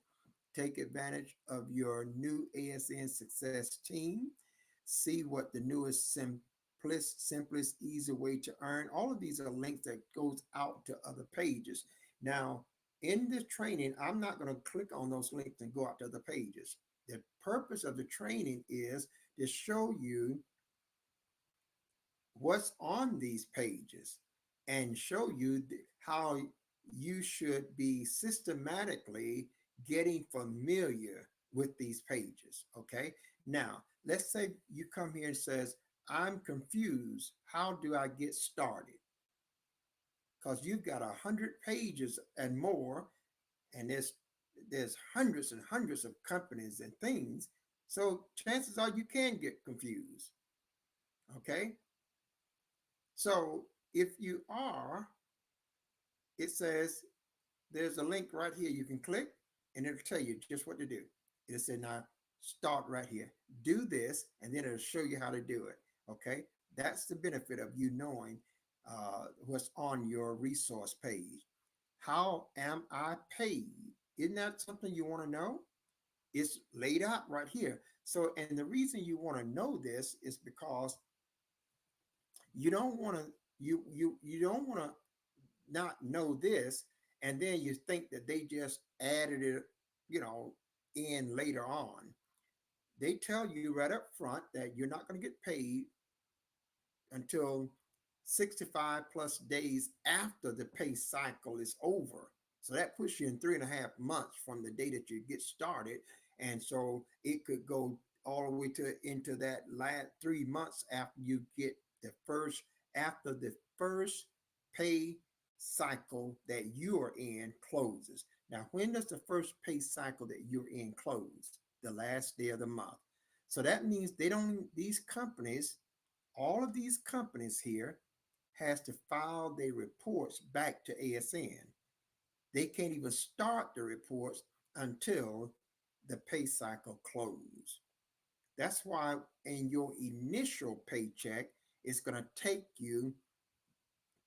Speaker 2: Take advantage of your new ASN success team. See what the newest simplest, easy way to earn. All of these are links that goes out to other pages. Now, in this training, I'm not going to click on those links and go out to other pages. The purpose of the training is to show you what's on these pages and show you how you should be systematically getting familiar with these pages. Okay. Now, let's say you come here and says, I'm confused. How do I get started? Because you've got 100 pages and more, and there's hundreds and hundreds of companies and things. So chances are you can get confused. Okay. So if you are, it says there's a link right here you can click and it'll tell you just what to do. It'll say, now start right here, do this, and then it'll show you how to do it. Okay. That's the benefit of you knowing what's on your resource page. How am I paid? Isn't that something you want to know? It's laid out right here. So, and the reason you want to know this is because you don't want to you don't want to not know this, and then you think that they just added it, you know, in later on. They tell you right up front that you're not going to get paid until 65 plus days after the pay cycle is over. So that puts you in 3.5 months from the day that you get started. And so it could go all the way to into that last 3 months after you get the first, after the first pay cycle that you are in closes. Now, when does the first pay cycle that you're in close? The last day of the month. So that means they don't, these companies, all of these companies here has to file their reports back to ASN. They can't even start the reports until the pay cycle closes. That's why in your initial paycheck, it's going to take you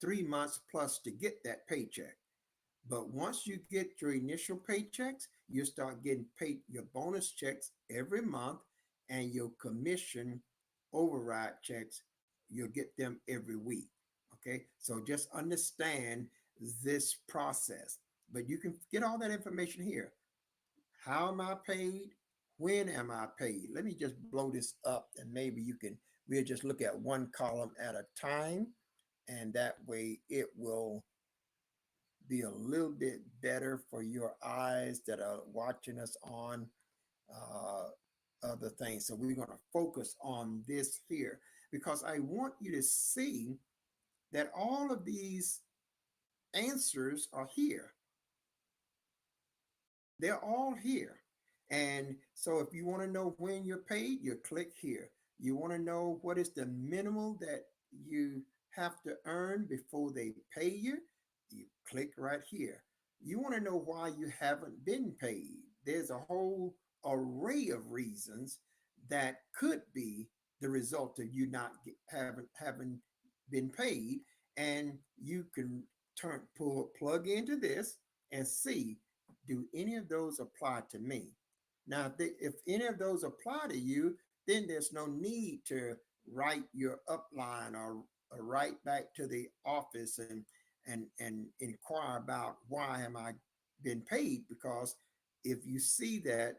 Speaker 2: 3 months plus to get that paycheck. But once you get your initial paychecks, you start getting paid your bonus checks every month, and your commission override checks, you'll get them every week. Okay, so just understand this process. But you can get all that information here. How am I paid? When am I paid? Let me just blow this up, and maybe we'll just look at one column at a time, and that way it will be a little bit better for your eyes that are watching us on uh, other things. So we're going to focus on this here because I want you to see that all of these answers are here. They're all here. And so if you want to know when you're paid, you click here. You want to know what is the minimum that you have to earn before they pay you, you click right here. You want to know why you haven't been paid. There's a whole array of reasons that could be the result of you not having been paid, and you can plug into this and see, do any of those apply to me? Now, if any of those apply to you, then there's no need to write your upline or write back to the office and inquire about why am I been paid, because if you see that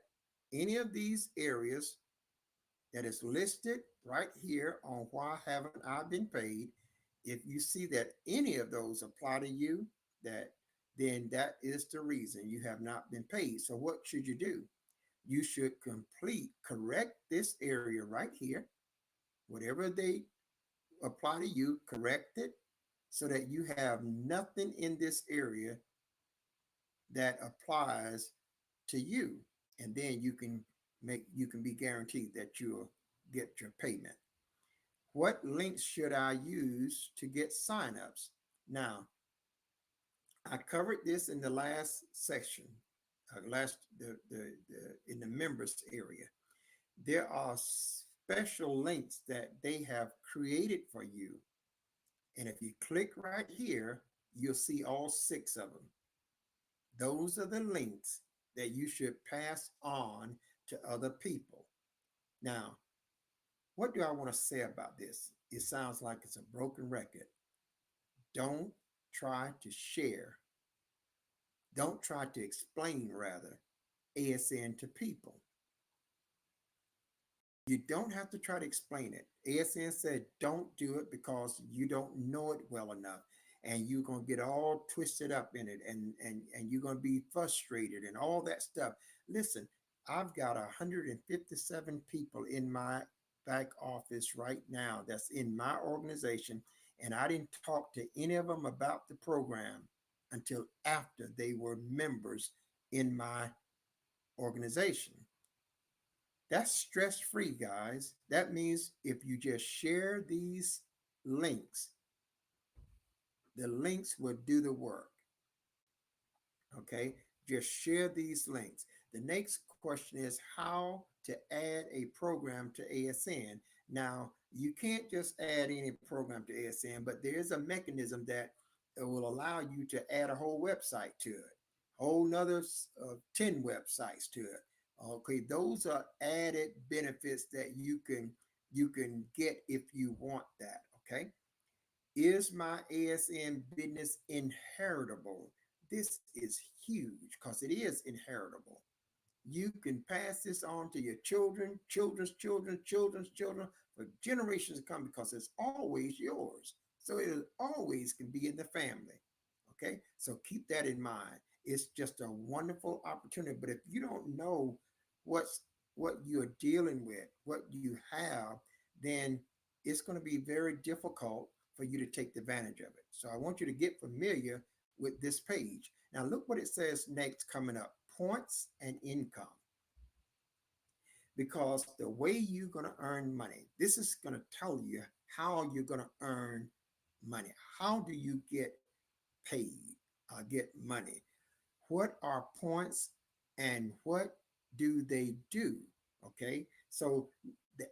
Speaker 2: any of these areas that is listed right here on why haven't I been paid, if you see that any of those apply to you, that then that is the reason you have not been paid. So what should you do? You should correct this area right here. Whatever they apply to you, correct it so that you have nothing in this area that applies to you. And then you can be guaranteed that you'll get your payment. What links should I use to get signups? Now, I covered this in the last section, in the members area. There are special links that they have created for you. And if you click right here, you'll see all 6 of them. Those are the links that you should pass on to other people. Now, what do I want to say about this? It sounds like it's a broken record. Don't try to share. Don't try to explain, rather, ASN to people. You don't have to try to explain it. ASN said don't do it because you don't know it well enough, and you're going to get all twisted up in it, and you're going to be frustrated and all that stuff. Listen, I've got 157 people in my back office right now that's in my organization, and I didn't talk to any of them about the program until after they were members in my organization. That's stress-free, guys. That means if you just share these links, the links will do the work. Okay, just share these links. The next question is how to add a program to ASN. Now, you can't just add any program to ASN, but there is a mechanism that will allow you to add a whole website to it, whole nother 10 websites to it. Okay, those are added benefits that you can get if you want that. Okay, is my ASN business inheritable? This is huge because it is inheritable. You can pass this on to your children, children's children, children's children for generations to come because it's always yours. So it always can be in the family. Okay, so keep that in mind. It's just a wonderful opportunity. But if you don't know what's what you're dealing with, what you have, then it's going to be very difficult for you to take advantage of it. So I want you to get familiar with this page. Now look what it says next coming up: points and income. Because the way you're going to earn money, this is going to tell you how you're going to earn money. How do you get paid, get money? What are points and what do they do? Okay, so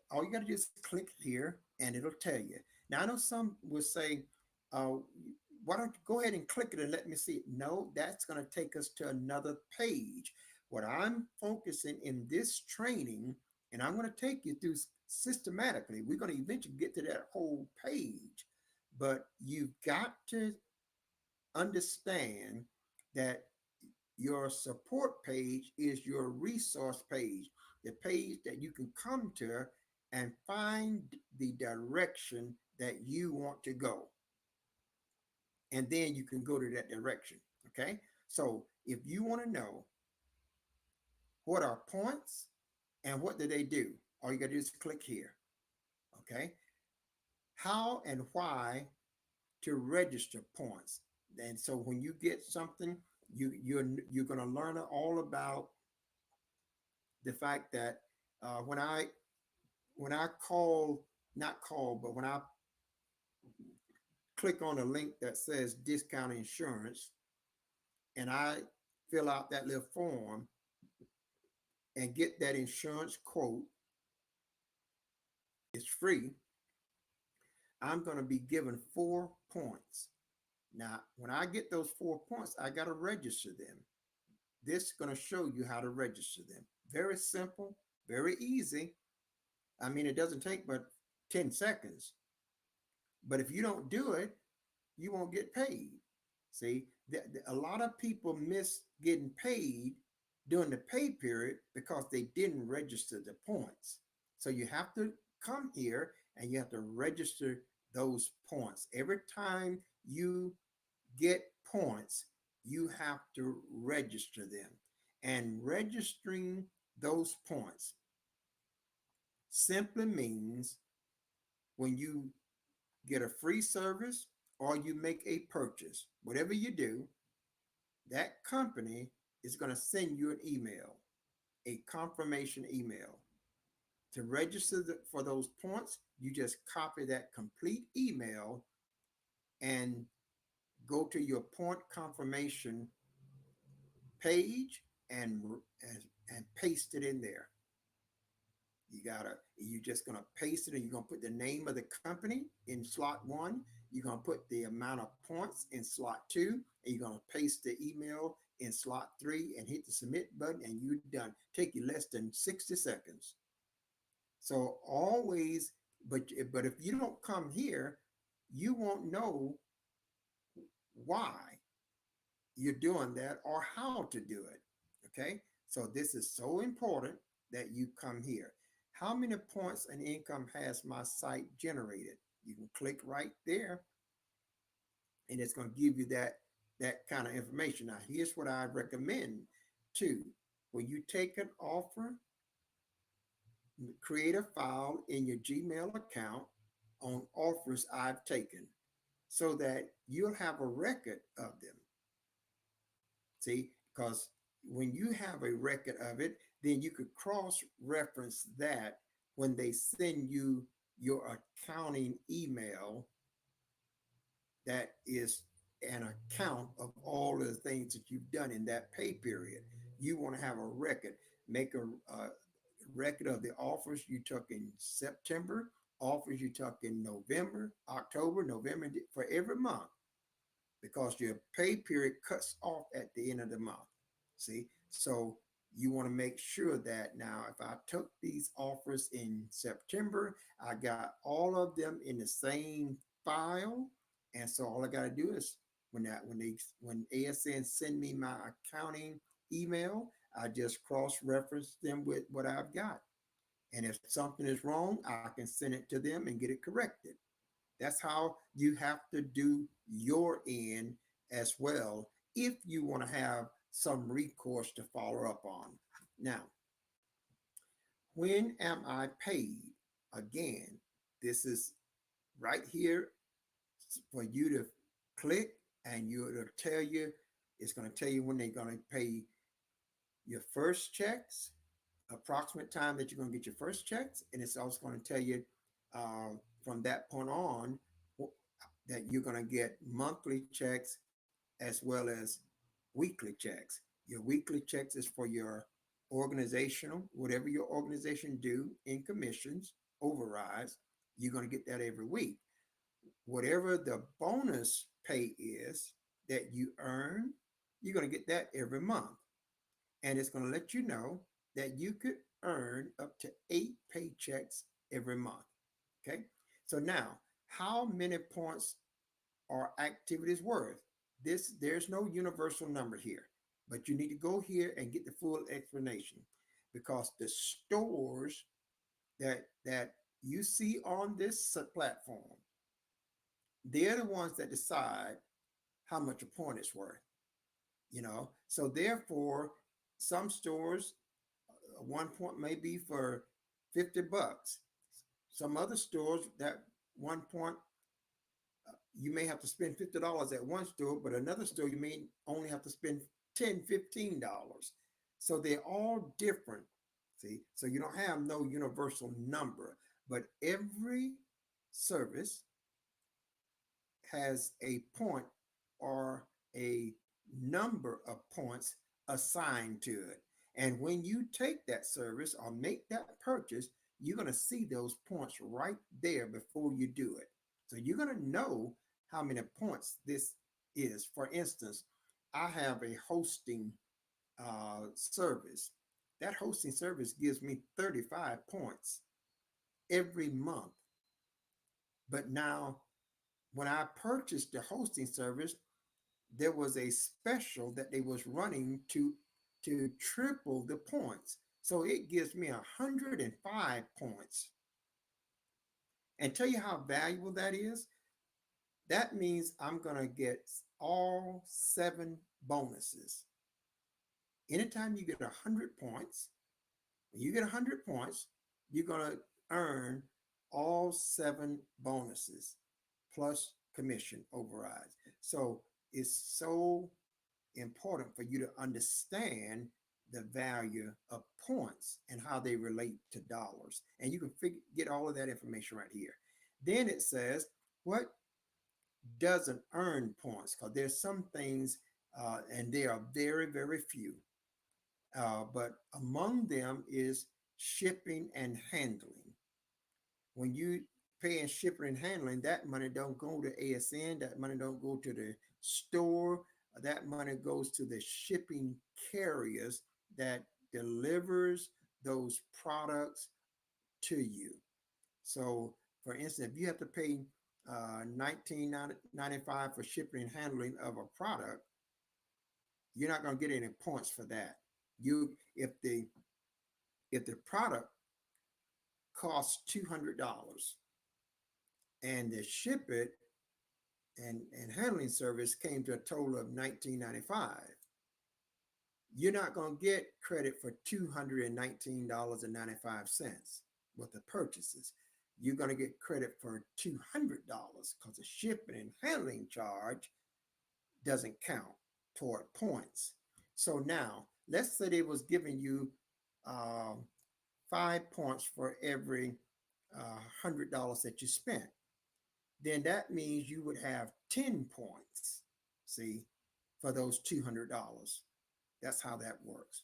Speaker 2: all you got to do is click here and it'll tell you. Now, I know some will say, uh, why don't you go ahead and click it and let me see it? No, that's going to take us to another page. What I'm focusing in this training, and I'm going to take you through systematically, we're going to eventually get to that whole page, but you've got to understand that your support page is your resource page, the page that you can come to and find the direction that you want to go. And then you can go to that direction. Okay. So if you want to know what are points and what do they do, all you got to do is click here. Okay. How and why to register points. And so when you get something, you're going to learn all about the fact that when I call, not call, but when I click on a link that says discount insurance and I fill out that little form and get that insurance quote, it's free. I'm going to be given 4 points. Now, when I get those 4 points, I got to register them. This is going to show you how to register them. Very simple, very easy. I mean, it doesn't take but 10 seconds. But if you don't do it, you won't get paid. See, a lot of people miss getting paid during the pay period because they didn't register the points. So you have to come here and you have to register those points. Every time you get points, you have to register them. And registering those points simply means when you get a free service or you make a purchase, whatever you do, that company is going to send you an email, a confirmation email. To register for those points, you just copy that complete email and go to your point confirmation page and paste it in there. You're just gonna paste it and you're gonna put the name of the company in slot 1. You're gonna put the amount of points in slot 2, and you're gonna paste the email in slot 3 and hit the submit button and you're done. Take you less than 60 seconds. So always, but if you don't come here, you won't know why you're doing that or how to do it. Okay, so this is so important that you come here. How many points and income has my site generated? You can click right there and it's going to give you that kind of information. Now, here's what I recommend too. When you take an offer, create a file in your Gmail account on offers I've taken so that you'll have a record of them. See, because when you have a record of it, then you could cross-reference that when they send you your accounting email that is an account of all of the things that you've done in that pay period. You want to have a record. Make a record of the offers you took in September, offers you took in November, October, November, for every month, because your pay period cuts off at the end of the month. See, so you want to make sure that now, if I took these offers in September, I got all of them in the same file, and so all I got to do is when ASN send me my accounting email, I just cross reference them with what I've got, and if something is wrong, I can send it to them and get it corrected. That's how you have to do your end as well if you want to have some recourse to follow up on. Now, when am I paid? Again, this is right here for you to click, and it'll tell you, it's going to tell you when they're going to pay your first checks, approximate time that you're going to get your first checks, and it's also going to tell you from that point on that you're going to get monthly checks as well as weekly checks. Your weekly checks is for your organizational, whatever your organization do in commissions, overrides, you're going to get that every week. Whatever the bonus pay is that you earn, you're going to get that every month. And it's going to let you know that you could earn up to 8 paychecks every month. Okay. So now, how many points are activities worth? There's no universal number here, but you need to go here and get the full explanation, because the stores that you see on this platform, they're the ones that decide how much a point is worth. So therefore, some stores, 1 point may be for $50. Some other stores, that 1 point, you may have to spend $50 at one store, but another store you may only have to spend $10, $15. So they're all different. See, so you don't have no universal number, but every service has a point or a number of points assigned to it. And when you take that service or make that purchase, you're going to see those points right there before you do it. So you're going to know how many points this is. For instance, I have a hosting service. That hosting service gives me 35 points every month. But now, when I purchased the hosting service, there was a special that they was running to triple the points. So it gives me 105 points. And tell you how valuable that is. That means I'm going to get all 7 bonuses. Anytime you get 100 points, when you get 100 points, you're going to earn all 7 bonuses plus commission overrides. So it's so important for you to understand the value of points and how they relate to dollars. And you can get all of that information right here. Then it says what doesn't earn points, because there's some things, and they are very, very few. But among them is shipping and handling. When you pay in shipping and handling, that money don't go to ASN, that money don't go to the store, that money goes to the shipping carriers that delivers those products to you. So for instance, if you have to pay $19.95 for shipping and handling of a product, you're not going to get any points for that. If the product costs $200 and the ship it and handling service came to a total of $19.95, you're not going to get credit for $219.95 with the purchases. You're going to get credit for $200 because the shipping and handling charge doesn't count toward points. So now, let's say they was giving you 5 points for every $100 that you spent. Then that means you would have 10 points, see, for those $200. That's how that works.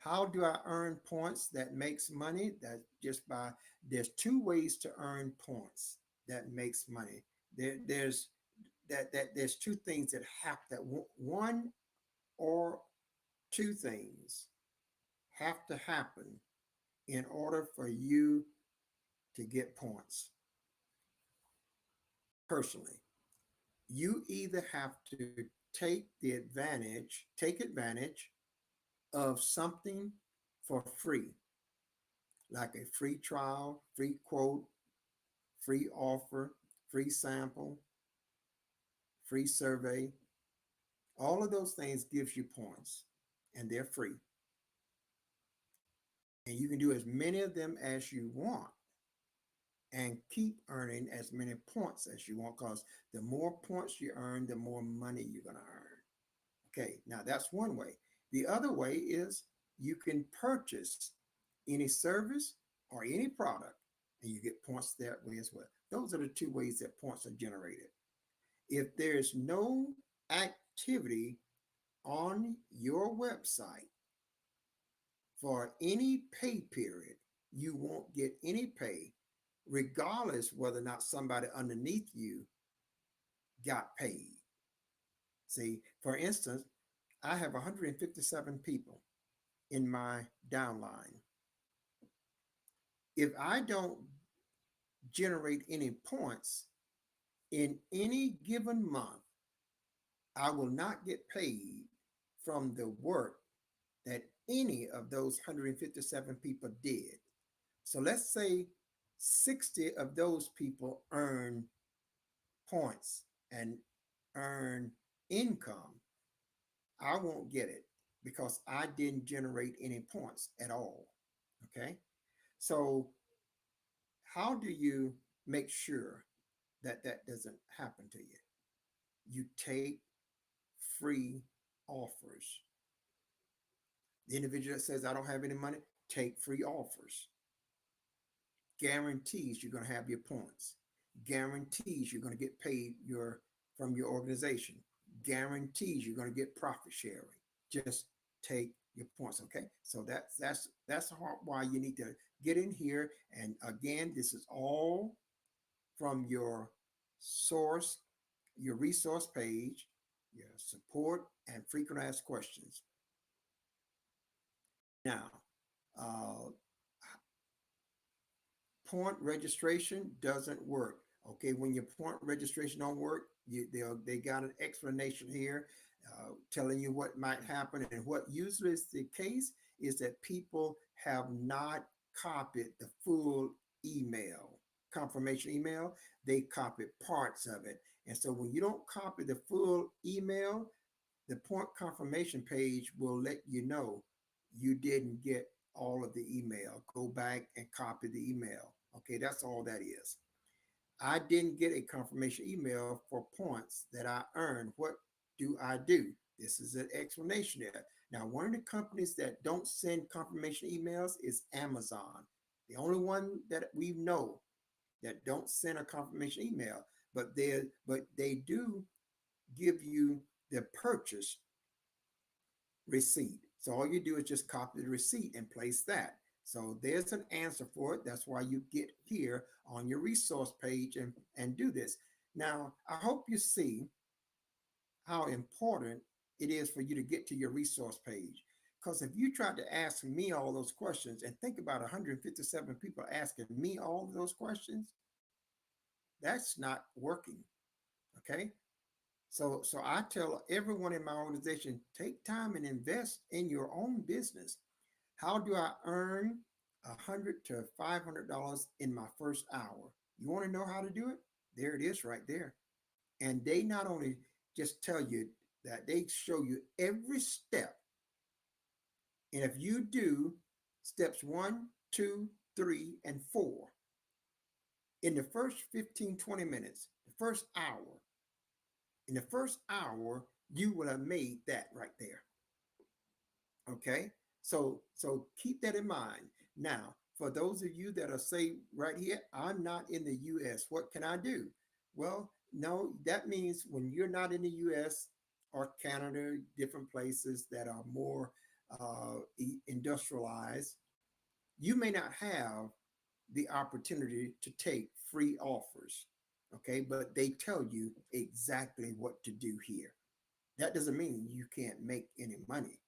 Speaker 2: How do I earn points that makes money? That just by there's two ways to earn points that makes money. There's there's two things that have that one or two things have to happen in order for you to get points. Personally, you either have to take advantage of something for free, like a free trial, free quote, free offer, free sample, free survey. All of those things gives you points and they're free. And you can do as many of them as you want and keep earning as many points as you want because the more points you earn, the more money you're going to earn. Okay, now that's one way. The other way is you can purchase any service or any product and you get points that way as well. Those are the two ways that points are generated. If there's no activity on your website for any pay period, you won't get any pay, regardless whether or not somebody underneath you got paid. See, for instance, I have 157 people in my downline. If I don't generate any points in any given month, I will not get paid from the work that any of those 157 people did. So let's say 60 of those people earn points and earn income. I won't get it because I didn't generate any points at all. Okay. So, how do you make sure that that doesn't happen to you? You take free offers. The individual that says, I don't have any money, take free offers. Guarantees you're going to have your points. Guarantees you're going to get paid from your organization. Guarantees you're going to get profit sharing. Just take your points. Okay. So that's why you need to get in here. And again, this is all from your source, your resource page, your support, and frequent asked questions. Now, uh, point registration doesn't work. Okay, when your point registration don't work, they got an explanation here telling you what might happen. And what usually is the case is that people have not copied the full email, confirmation email. They copied parts of it. And so when you don't copy the full email, the point confirmation page will let you know you didn't get all of the email. Go back and copy the email. Okay, that's all that is. I didn't get a confirmation email for points that I earned. What do I do? This is an explanation there. Now, one of the companies that don't send confirmation emails is Amazon. The only one that we know that don't send a confirmation email, but they do give you the purchase receipt. So all you do is just copy the receipt and place that. So there's an answer for it. That's why you get here on your resource page and do this. Now, I hope you see how important it is for you to get to your resource page. Because if you tried to ask me all those questions and think about 157 people asking me all of those questions, that's not working. Okay. So I tell everyone in my organization, take time and invest in your own business. How do I earn $100 to $500 in my first hour? You want to know how to do it? There it is right there. And they not only just tell you that, they show you every step. And if you do steps 1, 2, 3, and 4 in the first 15, 20 minutes, the first hour, in the first hour, you will have made that right there. Okay. So keep that in mind. Now, for those of you that are say right here, I'm not in the US, what can I do? Well, no, that means when you're not in the US or Canada, different places that are more industrialized, you may not have the opportunity to take free offers. Okay, but they tell you exactly what to do here. That doesn't mean you can't make any money,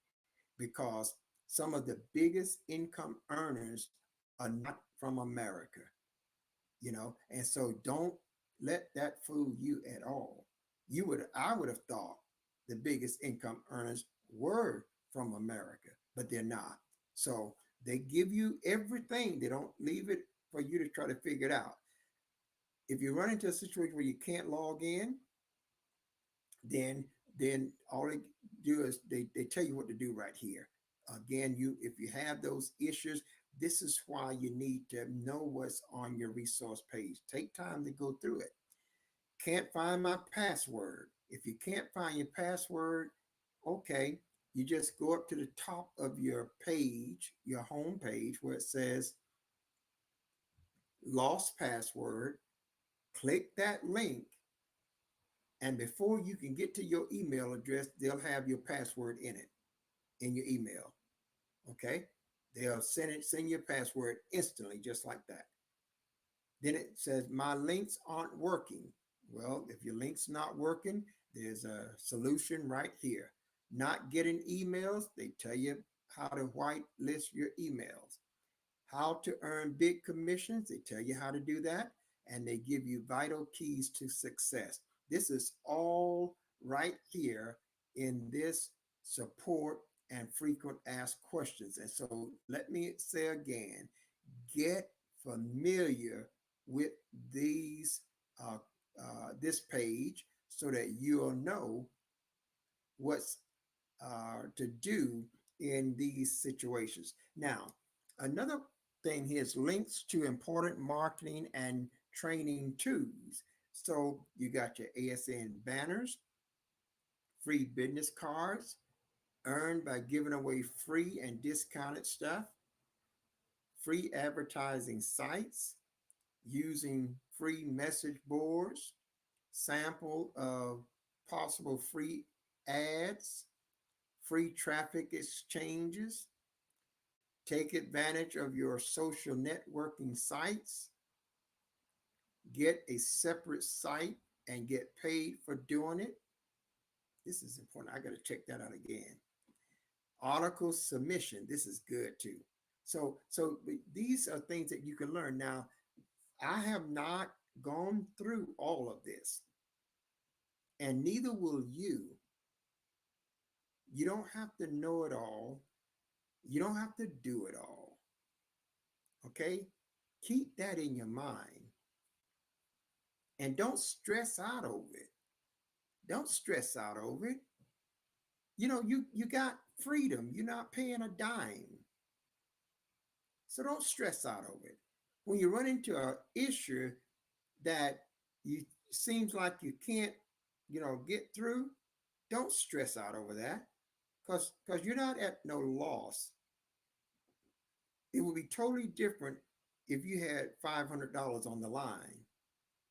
Speaker 2: because some of the biggest income earners are not from America, and so don't let that fool you at all. I would have thought the biggest income earners were from America, but they're not. So they give you everything. They don't leave it for you to try to figure it out. If you run into a situation where you can't log in, then all they do is they tell you what to do right here. Again, if you have those issues, this is why you need to know what's on your resource page. Take time to go through it. Can't find my password. If you can't find your password, okay, you just go up to the top of your page, your home page, where it says lost password. Click that link, and before you can get to your email address, they'll have your password in it, in your email. Okay, they'll send your password instantly, just like that. Then it says my links aren't working. Well, if your link's not working, there's a solution right here. Not getting emails, they tell you how to whitelist your emails. How to earn big commissions, they tell you how to do that, and they give you vital keys to success. This is all right here in this support and frequent asked questions. And so let me say again, get familiar with these this page so that you'll know what's to do in these situations. Now, another thing here is links to important marketing and training tools. So you got your ASN banners, free business cards, earned by giving away free and discounted stuff, free advertising sites, using free message boards, sample of possible free ads, free traffic exchanges, take advantage of your social networking sites, get a separate site and get paid for doing it. This is important. I got to check that out again. Article submission. This is good too. So these are things that you can learn. Now, I have not gone through all of this, and neither will you. You don't have to know it all. You don't have to do it all. Okay? Keep that in your mind. And don't stress out over it. Don't stress out over it. You got freedom. You're not paying a dime. So don't stress out over it. When you run into an issue that you seems like you can't, get through, don't stress out over that, because you're not at no loss. It would be totally different if you had $500 on the line,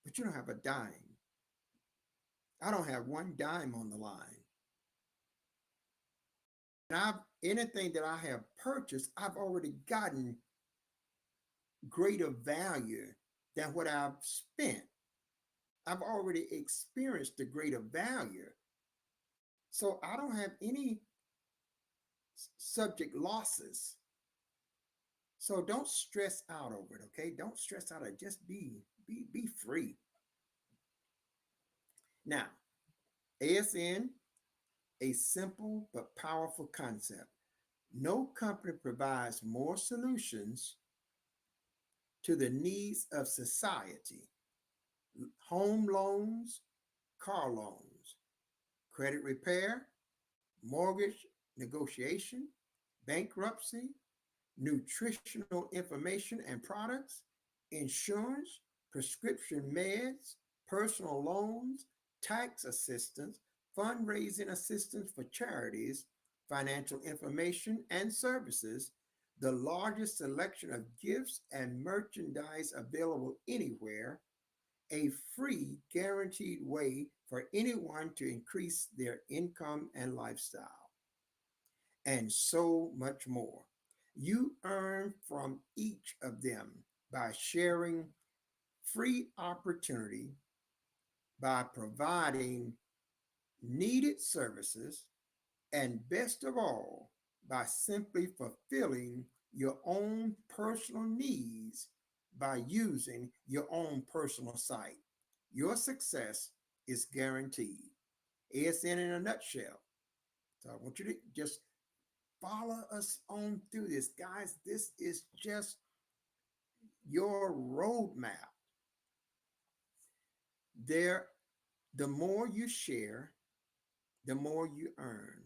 Speaker 2: but you don't have a dime. I don't have one dime on the line. And anything that I have purchased, I've already gotten greater value than what I've spent. I've already experienced the greater value. So I don't have any subject losses. So don't stress out over it, okay? Don't stress out. Just be free. Now, ASN, a simple but powerful concept. No company provides more solutions to the needs of society. Home loans, car loans, credit repair, mortgage negotiation, bankruptcy, nutritional information and products, insurance, prescription meds, personal loans, tax assistance, fundraising assistance for charities, financial information and services, the largest selection of gifts and merchandise available anywhere, a free guaranteed way for anyone to increase their income and lifestyle. and so much more. You earn from each of them by sharing free opportunity, by providing needed services, and best of all, by simply fulfilling your own personal needs by using your own personal site. Your success is guaranteed. ASN in a nutshell. So I want you to just follow us on through this, guys. This is just your roadmap. There, the more you share, the more you earn.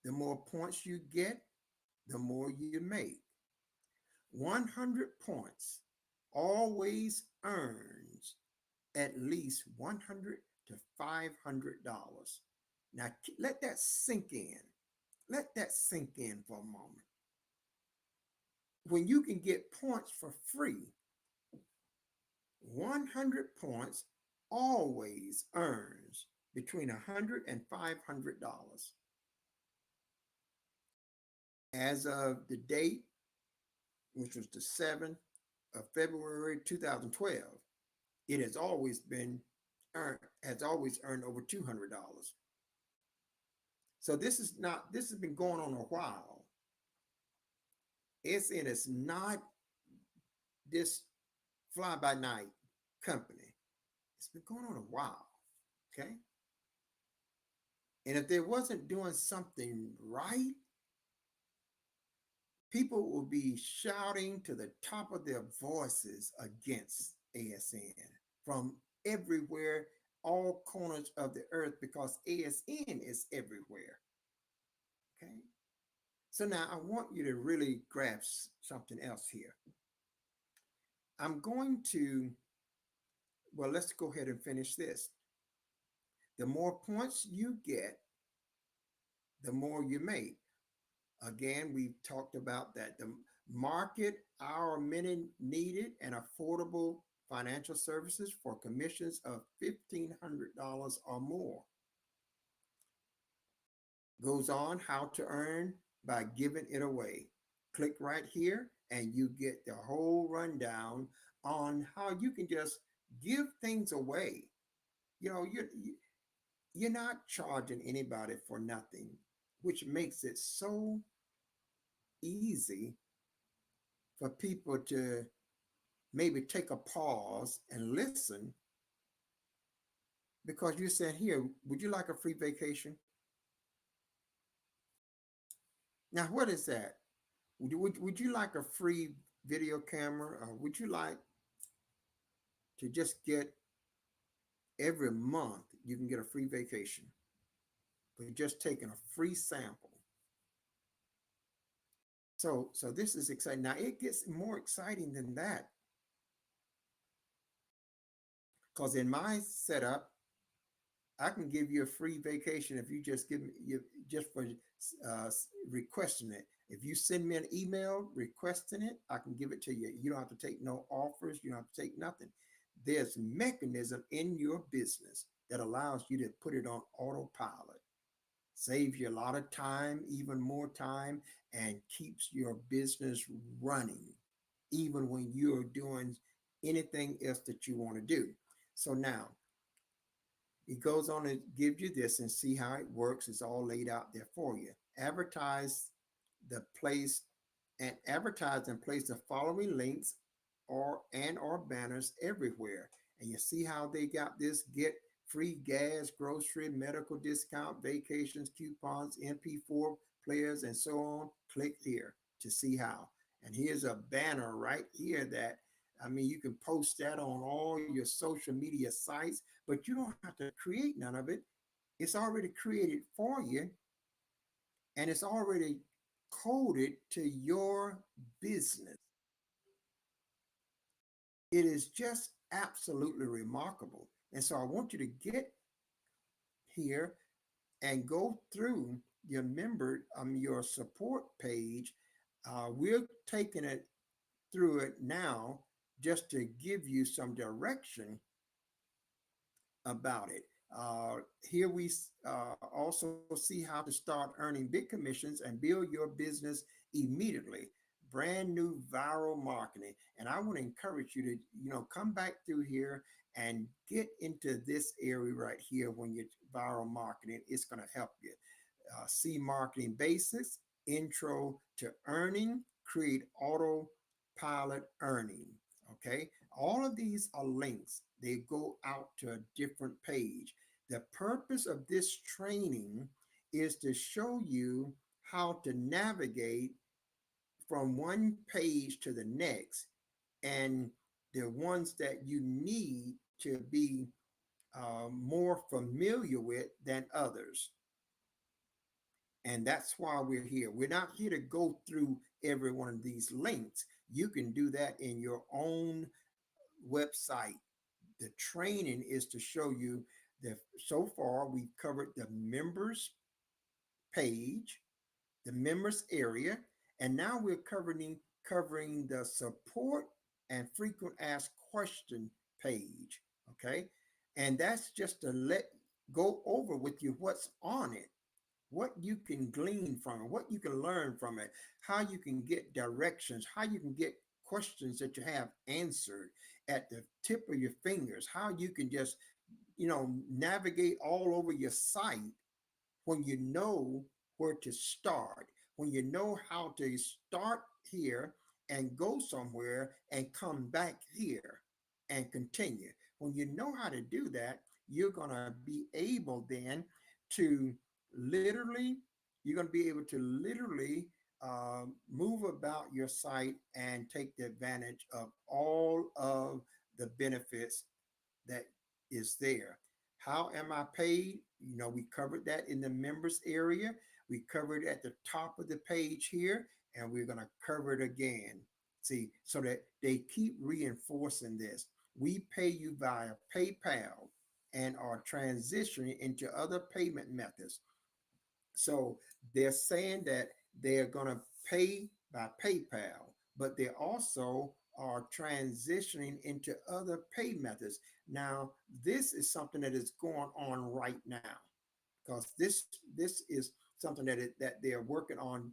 Speaker 2: The more points you get, the more you make. 100 points always earns at least 100 to $500. Now let that sink in. Let that sink in for a moment. When you can get points for free, 100 points always earns between $100 and $500. As of the date, which was the 7th of February 2012, it has always been earned, has always earned over $200. So this has been going on a while. ASN is not this fly by night company. It's been going on a while. Okay. And if they wasn't doing something right, people will be shouting to the top of their voices against ASN from everywhere, all corners of the earth, because ASN is everywhere. Okay. So now I want you to really grasp something else here. I'm going to, well, let's go ahead and finish this. The more points you get, the more you make. Again, we've talked about that. The market our many needed and affordable financial services for commissions of $1,500 or more. Goes on how to earn by giving it away. Click right here and you get the whole rundown on how you can just give things away. You know, you're not charging anybody for nothing, which makes it so easy for people to maybe take a pause and listen, because you said, here, would you like a free vacation? Now, what is that? Would you like a free video camera, or would you like to just get every month you can get a free vacation for just taking a free sample? So this is exciting. Now it gets more exciting than that, because in my setup, I can give you a free vacation if you just give me just for requesting it. If you send me an email requesting it, I can give it to you. You don't have to take no offers. You don't have to take nothing. There's a mechanism in your business that allows you to put it on autopilot. Saves you a lot of time, even more time, and keeps your business running, even when you're doing anything else that you want to do. So now, it goes on and gives you this, and see how it works. It's all laid out there for you. Advertise and place the following links or banners everywhere. And you see how they got this: get free gas, grocery, medical discount, vacations, coupons, MP4 players, and so on. Click here to see how. And here's a banner right here that, I mean, you can post that on all your social media sites, but you don't have to create none of it. It's already created for you, and it's already coded to your business. It is just absolutely remarkable. And so I want you to get here and go through your your support page. We're taking it through it now just to give you some direction about it. Here we also see how to start earning big commissions and build your business immediately. Brand new viral marketing. And I want to encourage you to, come back through here and get into this area right here when you're viral marketing. It's going to help you. See marketing basics, intro to earning, create autopilot earning. Okay. All of these are links. They go out to a different page. The purpose of this training is to show you how to navigate from one page to the next and the ones that you need to be more familiar with than others. And that's why we're here. We're not here to go through every one of these links. You can do that in your own website. The training is to show you that so far we've covered the members page, the members area, and now we're covering the support and frequent asked question page. Okay. And that's just to let go over with you what's on it, what you can glean from it, what you can learn from it, how you can get directions, how you can get questions that you have answered at the tip of your fingers, how you can just, navigate all over your site when you know where to start, when you know how to start here and go somewhere and come back here and continue. When you know how to do that, you're going to be able then to literally, you're going to be able to literally move about your site and take the advantage of all of the benefits that is there. How am I paid? We covered that in the members area. We covered it at the top of the page here, and we're going to cover it again. See, so that they keep reinforcing this. We pay you via PayPal and are transitioning into other payment methods. So they're saying that they're going to pay by PayPal, but they also are transitioning into other pay methods. Now, this is something that is going on right now because this is something that they're working on,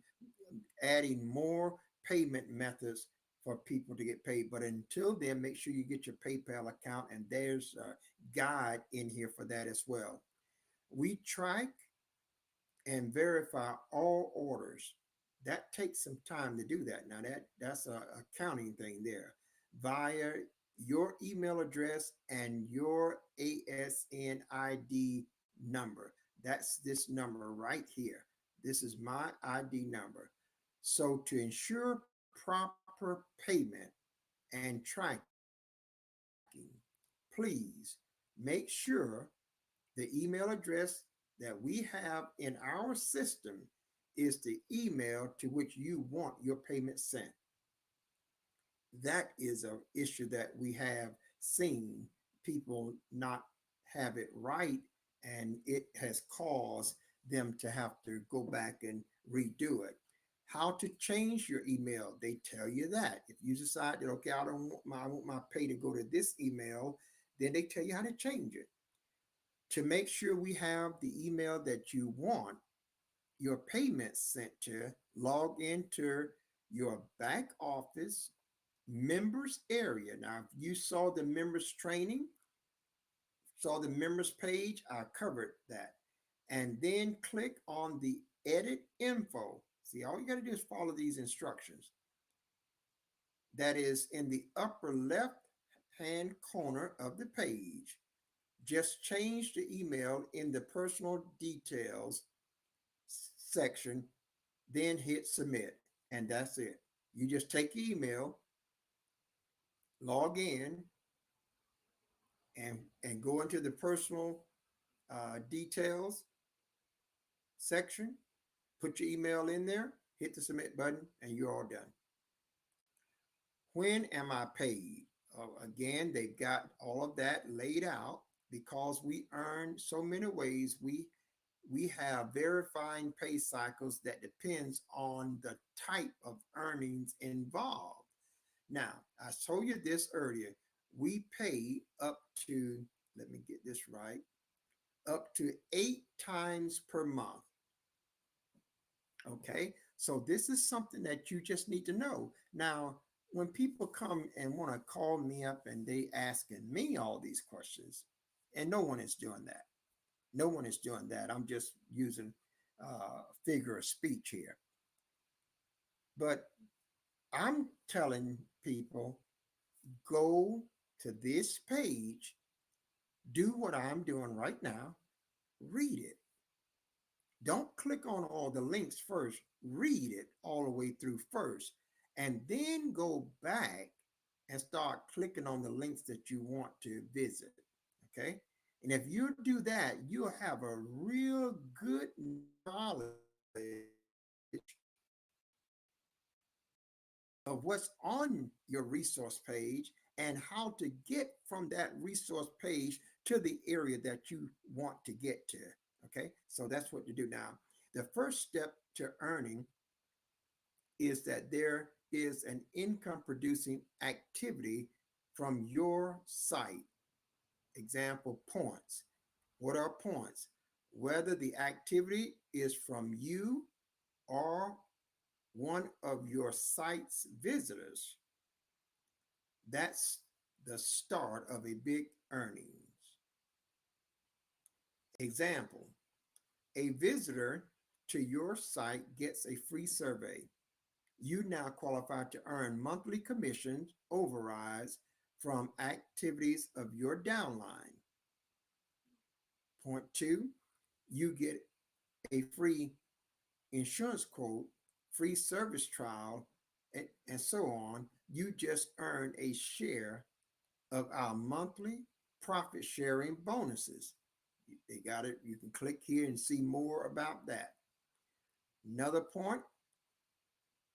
Speaker 2: adding more payment methods for people to get paid. But until then, make sure you get your PayPal account, and there's a guide in here for that as well. We track and verify all orders. That takes some time to do that. Now that's a accounting thing there via your email address and your ASN ID number. That's this number right here. This is my ID number. So to ensure proper payment and tracking, please make sure the email address that we have in our system is the email to which you want your payment sent. That is an issue that we have seen people not have it right, and it has caused them to have to go back and redo it. How to change your email? They tell you that. If you decide that, okay, I want my pay to go to this email, then they tell you how to change it. To make sure we have the email that you want your payments sent to, log into your back office members area. Now, if you saw the members training, saw the members page, I covered that. And then click on the edit info. See, all you got to do is follow these instructions. That is in the upper left hand corner of the page. Just change the email in the personal details section, then hit submit, and that's it. You just take your email, log in, and go into the personal details section, put your email in there, hit the submit button, and you're all done. When am I paid? Again, they've got all of that laid out because we earn so many ways. We have verifying pay cycles that depends on the type of earnings involved. Now, I told you this earlier. We pay up to, let me get this right. up to 8 times per month. Okay, so this is something that you just need to know. Now, when people come and want to call me up and they asking me all these questions, and no one is doing that. No one is doing that. I'm just using figure of speech here. But I'm telling people, go to this page, do what I'm doing right now, read it. Don't click on all the links first. Read it all the way through first, and then go back and start clicking on the links that you want to visit. Okay. And if you do that, you'll have a real good knowledge of what's on your resource page and how to get from that resource page to the area that you want to get to. Okay, so that's what to do now. The first step to earning is that there is an income producing activity from your site. Example, points. What are points? Whether the activity is from you or one of your site's visitors, that's the start of a big earnings. Example, a visitor to your site gets a free survey. You now qualify to earn monthly commissions overrides from activities of your downline. Point two, you get a free insurance quote, free service trial, and so on. You just earned a share of our monthly profit sharing bonuses. They got it. You can click here and see more about that. Another point,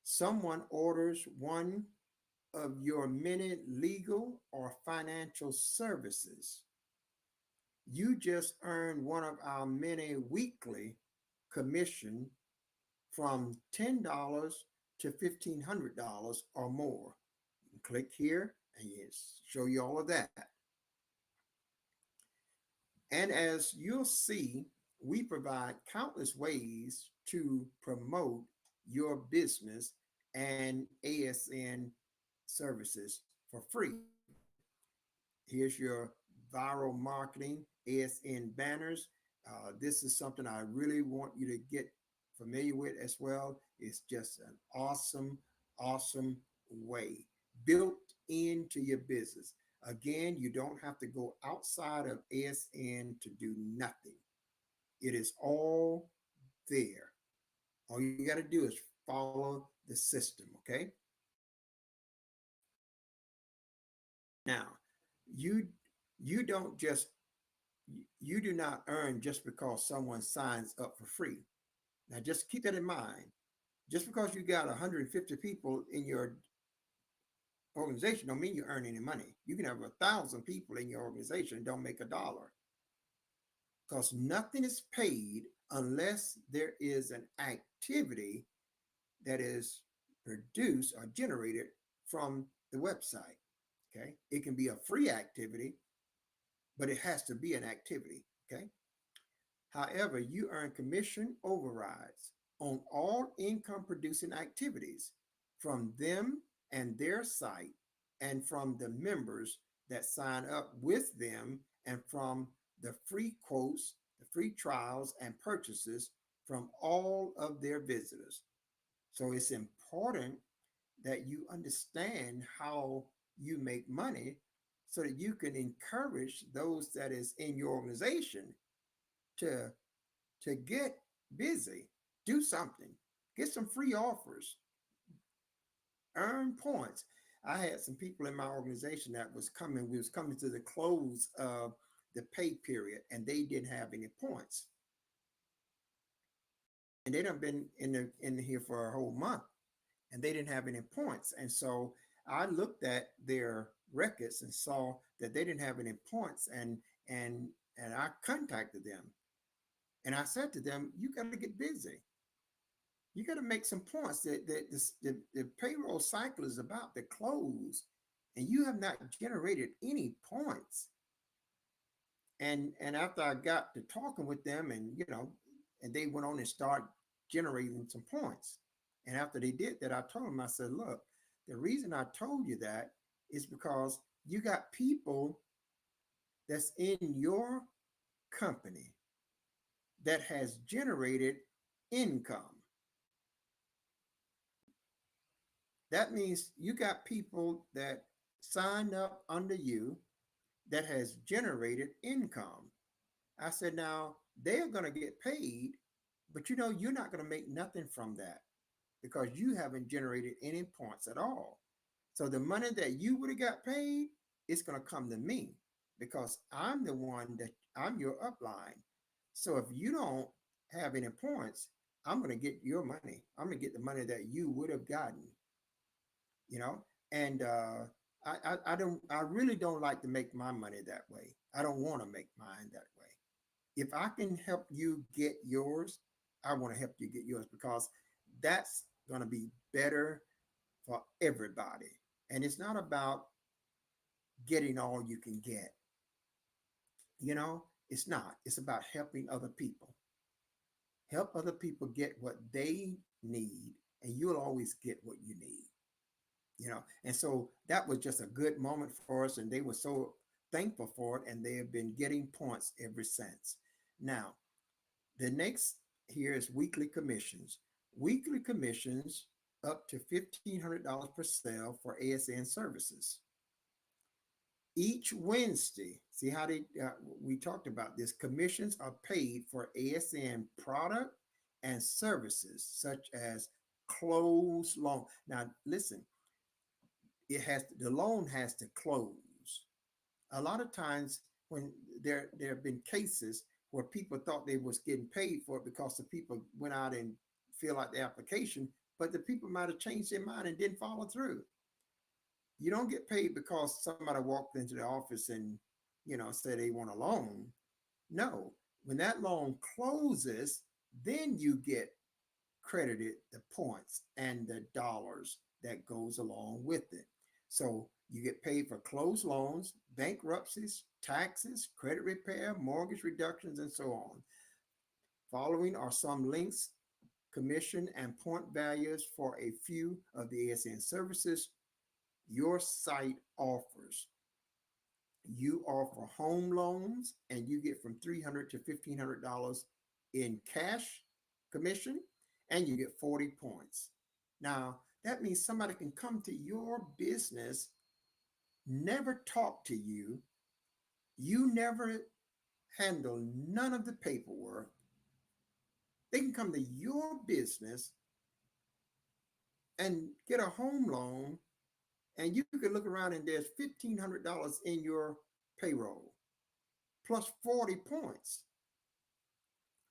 Speaker 2: someone orders one of your many legal or financial services. You just earned one of our many weekly commission from $10 to $1,500 or more. You can click here and show you all of that. And as you'll see, we provide countless ways to promote your business and ASN services for free. Here's your viral marketing, ASN banners. This is something I really want you to get familiar with as well. It's just an awesome, awesome way built into your business. Again, you don't have to go outside of ASN to do nothing. It is all there. All you got to do is follow the system, okay? Now, you you don't just you do not earn just because someone signs up for free. Now, just keep that in mind. Just because you got 150 people in your organization don't mean you earn any money. You can have 1,000 people in your organization and don't make a dollar, because nothing is paid unless there is an activity that is produced or generated from the website. Okay, it can be a free activity, but it has to be an activity. Okay, however, you earn commission overrides on all income producing activities from them and their site, and from the members that sign up with them, and from the free quotes, the free trials, and purchases from all of their visitors. So it's important that you understand how you make money so that you can encourage those that is in your organization to get busy, do something, get some free offers, earn points. I had some people in my organization that we was coming to the close of the pay period, and they didn't have any points. And they done been in here for a whole month, and they didn't have any points. And so I looked at their records and saw that they didn't have any points, and I contacted them, and I said to them, you got to get busy. You got to make some points. The payroll cycle is about to close, and you have not generated any points. And after I got to talking with them, and and they went on and start generating some points. And after they did that, I told them, I said, look, the reason I told you that is because you got people that's in your company that has generated income. That means you got people that signed up under you that has generated income. I said, now they're going to get paid, but you're not going to make nothing from that because you haven't generated any points at all. So the money that you would have got paid is going to come to me because I'm the one that I'm your upline. So if you don't have any points, I'm going to get your money. I'm going to get the money that you would have gotten, you know, and I really don't like to make my money that way. I don't want to make mine that way. If I can help you get yours, I want to help you get yours because that's going to be better for everybody. And it's not about getting all you can get. It's not. It's about helping other people. Help other people get what they need, and you'll always get what you need. And so that was just a good moment for us, and they were so thankful for it, and they have been getting points ever since. Now, the next here is weekly commissions. Weekly commissions up to $1,500 per sale for ASN services. Each Wednesday, see how we talked about this, commissions are paid for ASN product and services such as closed loan. Now, listen, the loan has to close. A lot of times when there have been cases where people thought they was getting paid for it because the people went out and filled out the application, but the people might have changed their mind and didn't follow through. You don't get paid because somebody walked into the office and said they want a loan. No, when that loan closes, then you get credited the points and the dollars that goes along with it. So you get paid for closed loans, bankruptcies, taxes, credit repair, mortgage reductions, and so on. Following are some links, commission, and point values for a few of the ASN services your site offers. You offer home loans, and you get from $300 to $1,500 in cash commission, and you get 40 points. Now, that means somebody can come to your business, never talk to you, you never handle none of the paperwork. They can come to your business and get a home loan, and you can look around and there's $1,500 in your payroll plus 40 points,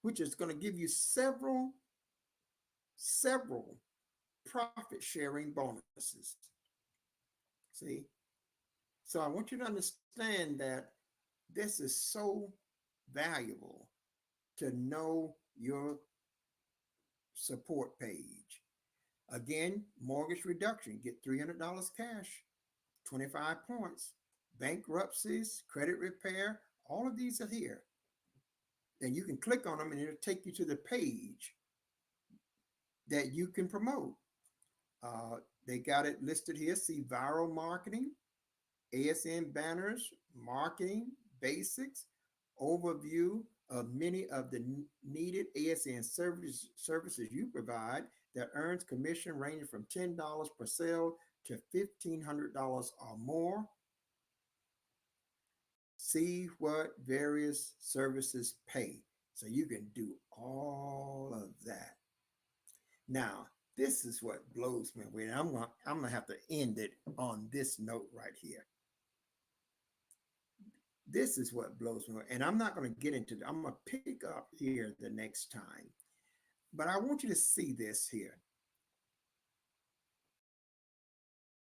Speaker 2: which is going to give you several profit sharing bonuses. See? So I want you to understand that this is so valuable to know your support page. Again, mortgage reduction, get $300 cash, 25 points. Bankruptcies, credit repair, all of these are here. And you can click on them and it'll take you to the page that you can promote. They got it listed here. See viral marketing, ASN banners, marketing basics, overview of many of the needed ASN services you provide that earns commission ranging from $10 per sale to $1,500 or more. See what various services pay. So you can do all of that. Now, this is what blows me away. I'm gonna have to end it on this note right here. This is what blows me away. And I'm not going to get into it. I'm going to pick up here the next time. But I want you to see this here.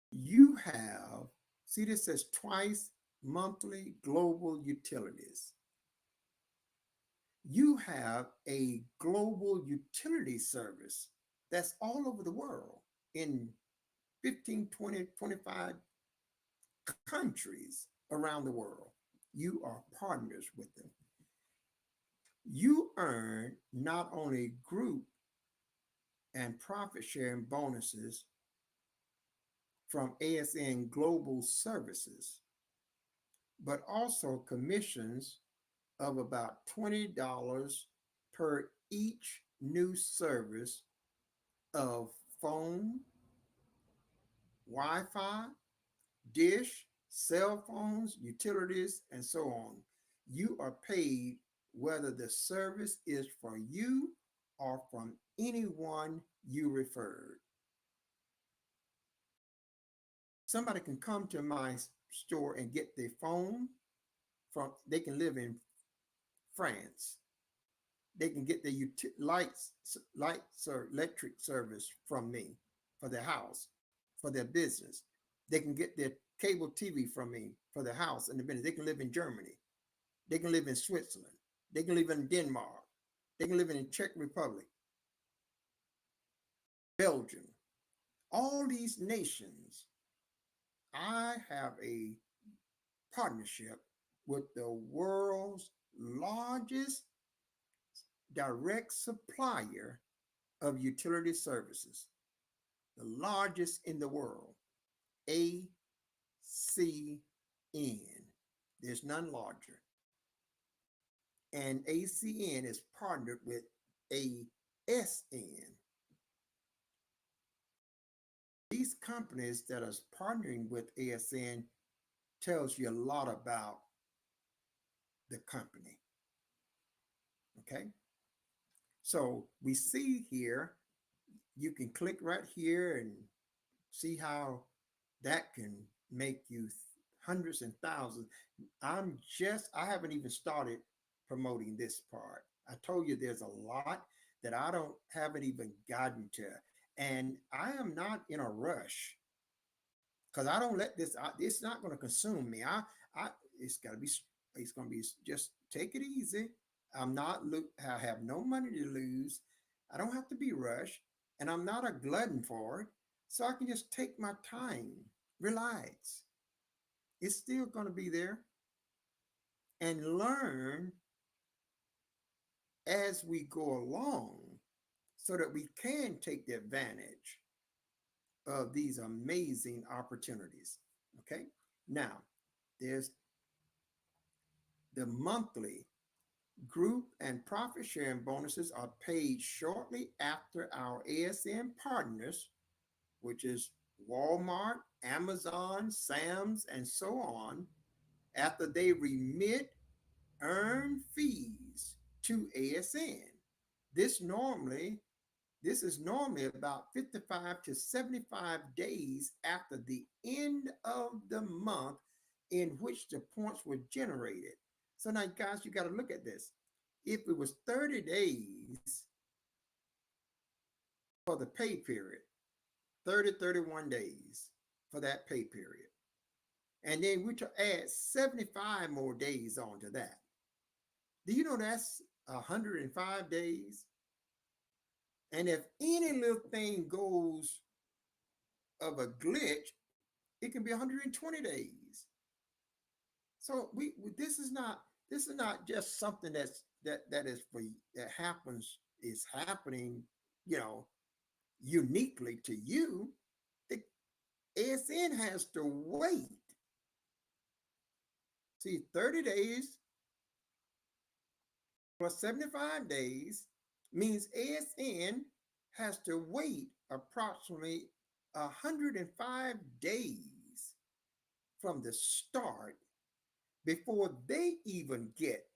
Speaker 2: You have, see this says twice monthly global utilities. You have a global utility service that's all over the world in 15, 20, 25 countries around the world. you are partners with them. You earn not only group and profit sharing bonuses from ASN Global Services, but also commissions of about $20 per each new service of phone, Wi-Fi, dish, cell phones, utilities, and so on. You are paid whether the service is for you or from anyone you referred. Somebody can come to my store and get their phone from, they can live in France. They can get their electric service from me for their house, for their business. They can get their cable TV from me for their house and the business. They can live in Germany. They can live in Switzerland. They can live in Denmark. They can live in the Czech Republic, Belgium. All these nations, I have a partnership with the world's largest direct supplier of utility services, the largest in the world, ACN. There's none larger. And ACN is partnered with ASN. These companies that are partnering with ASN tells you a lot about the company. Okay. So we see here, you can click right here and see how that can make you hundreds and thousands. I haven't even started promoting this part. I told you there's a lot that haven't even gotten to. And I am not in a rush because I don't let this, it's not going to consume me. It's going to be just take it easy. I have no money to lose. I don't have to be rushed, and I'm not a glutton for it. So I can just take my time, relax. It's still going to be there, and learn as we go along so that we can take the advantage of these amazing opportunities. Okay. Now, there's the monthly group and profit sharing bonuses are paid shortly after our ASN partners, which is Walmart, Amazon, Sam's, and so on, after they remit earned fees to ASN. This is normally about 55 to 75 days after the end of the month in which the points were generated. So now, guys, you got to look at this. If it was 30 days for the pay period, 31 days for that pay period, and then we to add 75 more days onto that. Do you know that's 105 days? And if any little thing goes of a glitch, it can be 120 days. So this is not just something that is happening, uniquely to you. The ASN has to wait. See, 30 days plus 75 days means ASN has to wait approximately 105 days from the start before they even get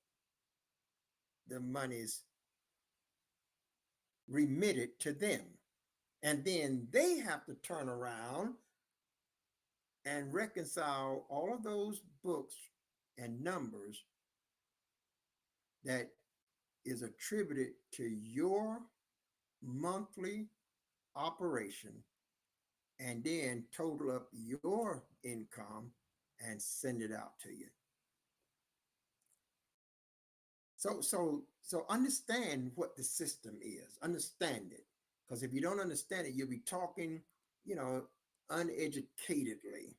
Speaker 2: the monies remitted to them. And then they have to turn around and reconcile all of those books and numbers that is attributed to your monthly operation, and then total up your income and send it out to you. So understand what the system is. Understand it. Because if you don't understand it, you'll be talking, uneducatedly.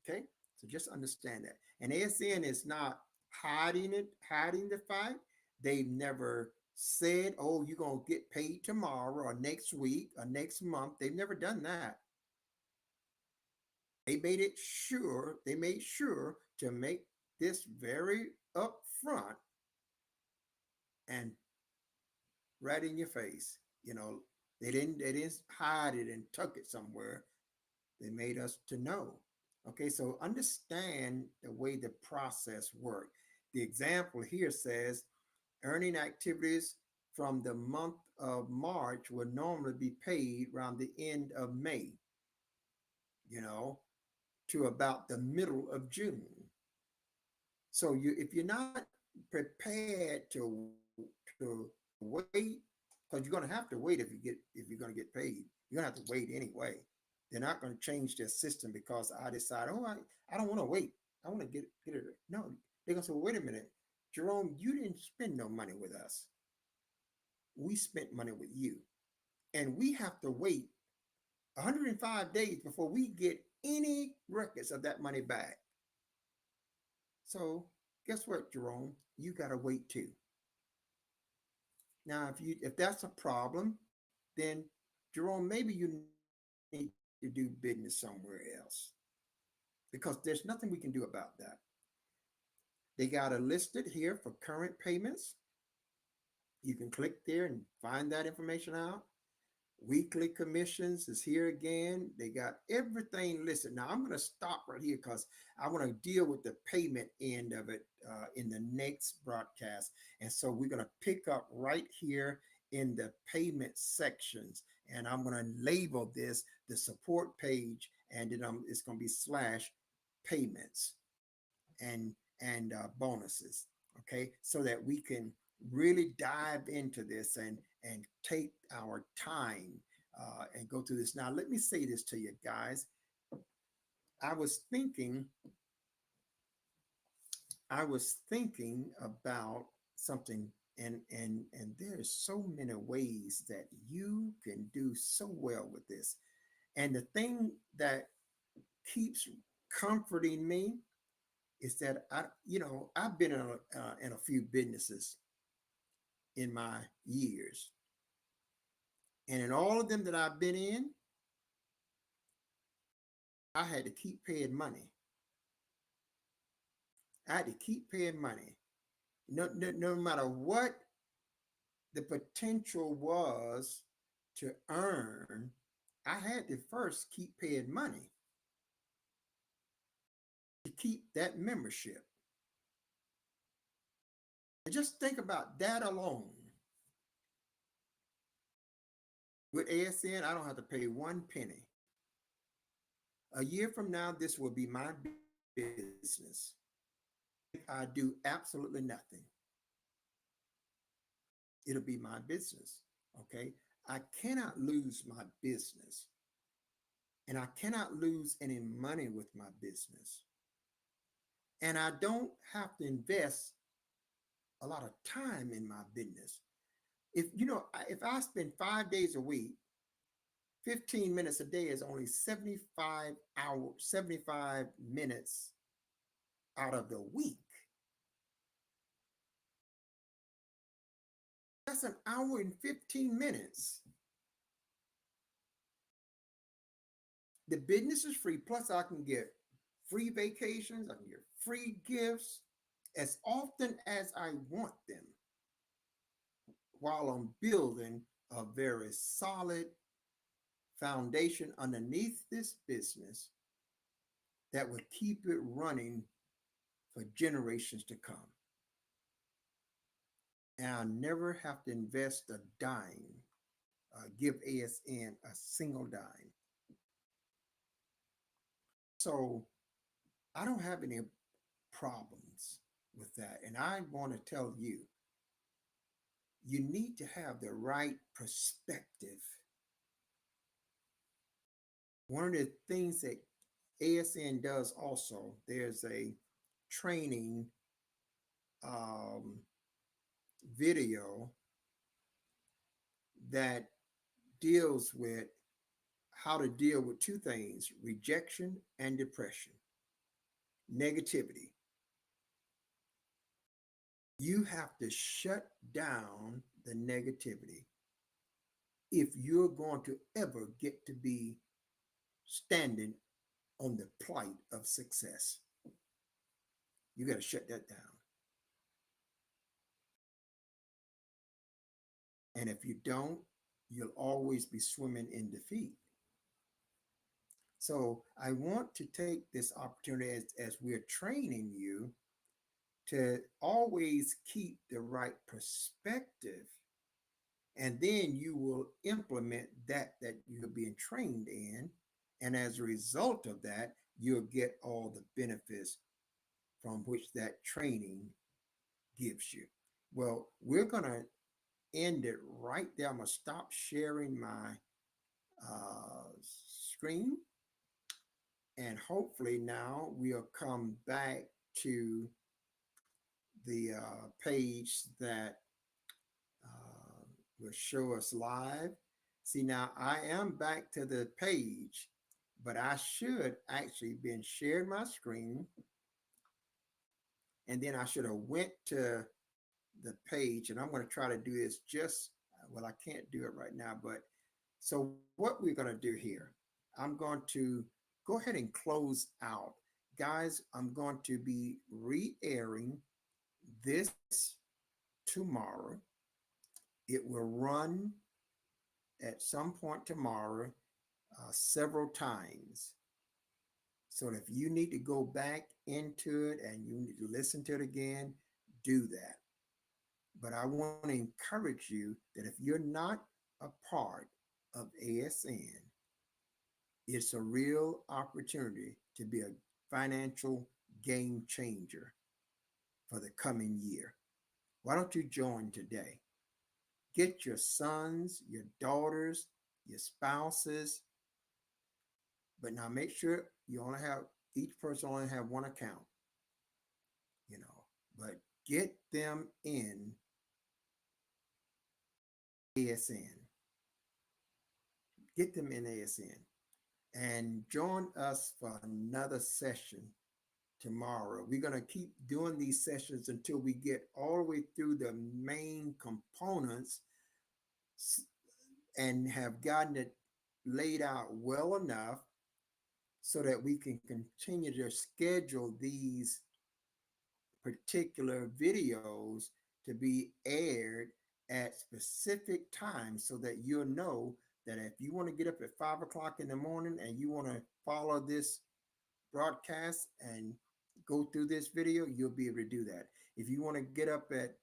Speaker 2: Okay? So just understand that. And ASN is not hiding the fact. They've never said, oh, you're going to get paid tomorrow or next week or next month. They've never done that. They made sure to make this very upfront and right in your face. They didn't hide it and tuck it somewhere. They made us to know. Okay, so understand the way the process works. The example here says earning activities from the month of March would normally be paid around the end of May, you know, to about the middle of June. So if you're not prepared to wait, because you're going to have to wait if you're going to get paid, you're going to have to wait anyway. They're not going to change their system because I decide, oh, I don't want to wait. I want to get it. No, they're going to say, well, wait a minute, Jerome, you didn't spend no money with us. We spent money with you. And we have to wait 105 days before we get any records of that money back. So guess what, Jerome? You got to wait too. Now, if that's a problem, then Jerome, maybe you need to do business somewhere else because there's nothing we can do about that. They got it listed here for current payments. You can click there and find that information out. Weekly commissions is here again. They got everything listed. Now I'm going to stop right here because I want to deal with the payment end of it in the next broadcast. And so we're going to pick up right here in the payment sections. And I'm going to label this the support page, and then it's going to be / payments and bonuses. Okay, so that we can really dive into this and take our time and go through this. Now, let me say this to you guys. I was thinking about something, and there's so many ways that you can do so well with this. And the thing that keeps comforting me is that I've been in a few businesses in my years. And in all of them that I've been in, I had to keep paying money. I had to keep paying money. No matter what the potential was to earn, I had to first keep paying money to keep that membership. And just think about that alone. With ASN, I don't have to pay one penny. A year from now, this will be my business. I do absolutely nothing. It'll be my business. Okay. I cannot lose my business. And I cannot lose any money with my business. And I don't have to invest a lot of time in my business. If I spend 5 days a week, 15 minutes a day is only 75 minutes out of the week. That's an hour and 15 minutes. The business is free. Plus, I can get free vacations. I can get free gifts as often as I want them while I'm building a very solid foundation underneath this business that would keep it running for generations to come. And I'll never have to invest a dime, give ASN a single dime. So I don't have any problems with that. And I want to tell you, you need to have the right perspective. One of the things that ASN does also, there's a training video that deals with how to deal with two things: rejection and depression, negativity. You have to shut down the negativity if you're going to ever get to be standing on the plight of success. You got to shut that down. And if you don't, you'll always be swimming in defeat. So I want to take this opportunity as we're training you to always keep the right perspective. And then you will implement that you're being trained in. And as a result of that, you'll get all the benefits from which that training gives you. Well, we're going to end it right there. I'm going to stop sharing my screen. And hopefully now we'll come back to the page that will show us live. See, now I am back to the page, but I should actually been sharing my screen. And then I should have went to the page, and I'm going to try to do this just, well, I can't do it right now, but so what we're going to do here, I'm going to go ahead and close out. Guys, I'm going to be re-airing this tomorrow. It will run at some point tomorrow several times. So if you need to go back into it and you need to listen to it again, do that. But I want to encourage you that if you're not a part of ASN, it's a real opportunity to be a financial game changer for the coming year. Why don't you join today? Get your sons, your daughters, your spouses, but now make sure you only have, each person only have one account, but get them in ASN. Get them in ASN and join us for another session tomorrow. We're going to keep doing these sessions until we get all the way through the main components and have gotten it laid out well enough so that we can continue to schedule these particular videos to be aired at specific times so that you'll know that if you want to get up at 5 o'clock in the morning and you want to follow this broadcast and go through this video, you'll be able to do that. If you want to get up at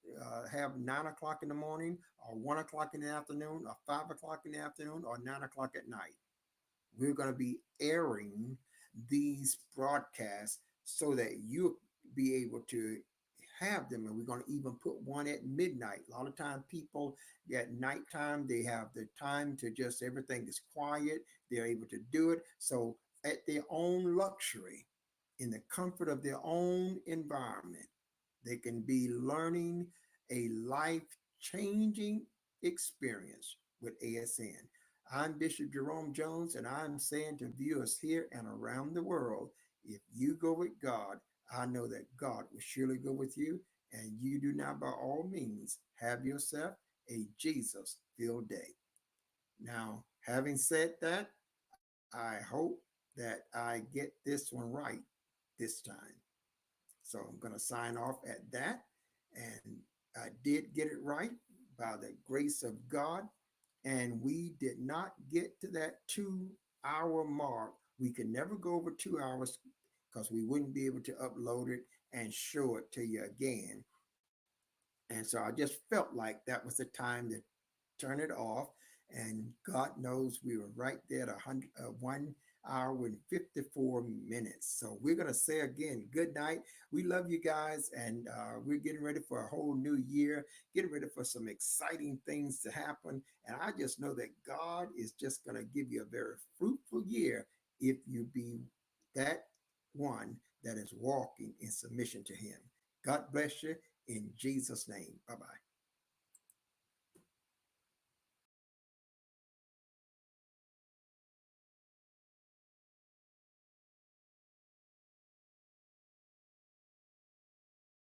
Speaker 2: have 9 o'clock in the morning or 1 o'clock in the afternoon or 5 o'clock in the afternoon or 9 o'clock at night, we're going to be airing these broadcasts so that you'll be able to have them. And we're going to even put one at midnight. A lot of time people at nighttime, they have the time to just, everything is quiet. They're able to do it. So at their own luxury, in the comfort of their own environment, they can be learning a life-changing experience with ASN. I'm Bishop Jerome Jones, and I'm saying to viewers here and around the world, if you go with God, I know that God will surely go with you, and you do now by all means have yourself a Jesus-filled day. Now, having said that, I hope that I get this one right this time. So I'm going to sign off at that. And I did get it right by the grace of God. And we did not get to that 2-hour mark. We can never go over 2 hours because we wouldn't be able to upload it and show it to you again. And so I just felt like that was the time to turn it off. And God knows we were right there at 1 hour and 54 minutes. So we're going to say again, good night. We love you guys. And we're getting ready for a whole new year, getting ready for some exciting things to happen. And I just know that God is just going to give you a very fruitful year if you be that one that is walking in submission to him. God bless you in Jesus' name. Bye-bye.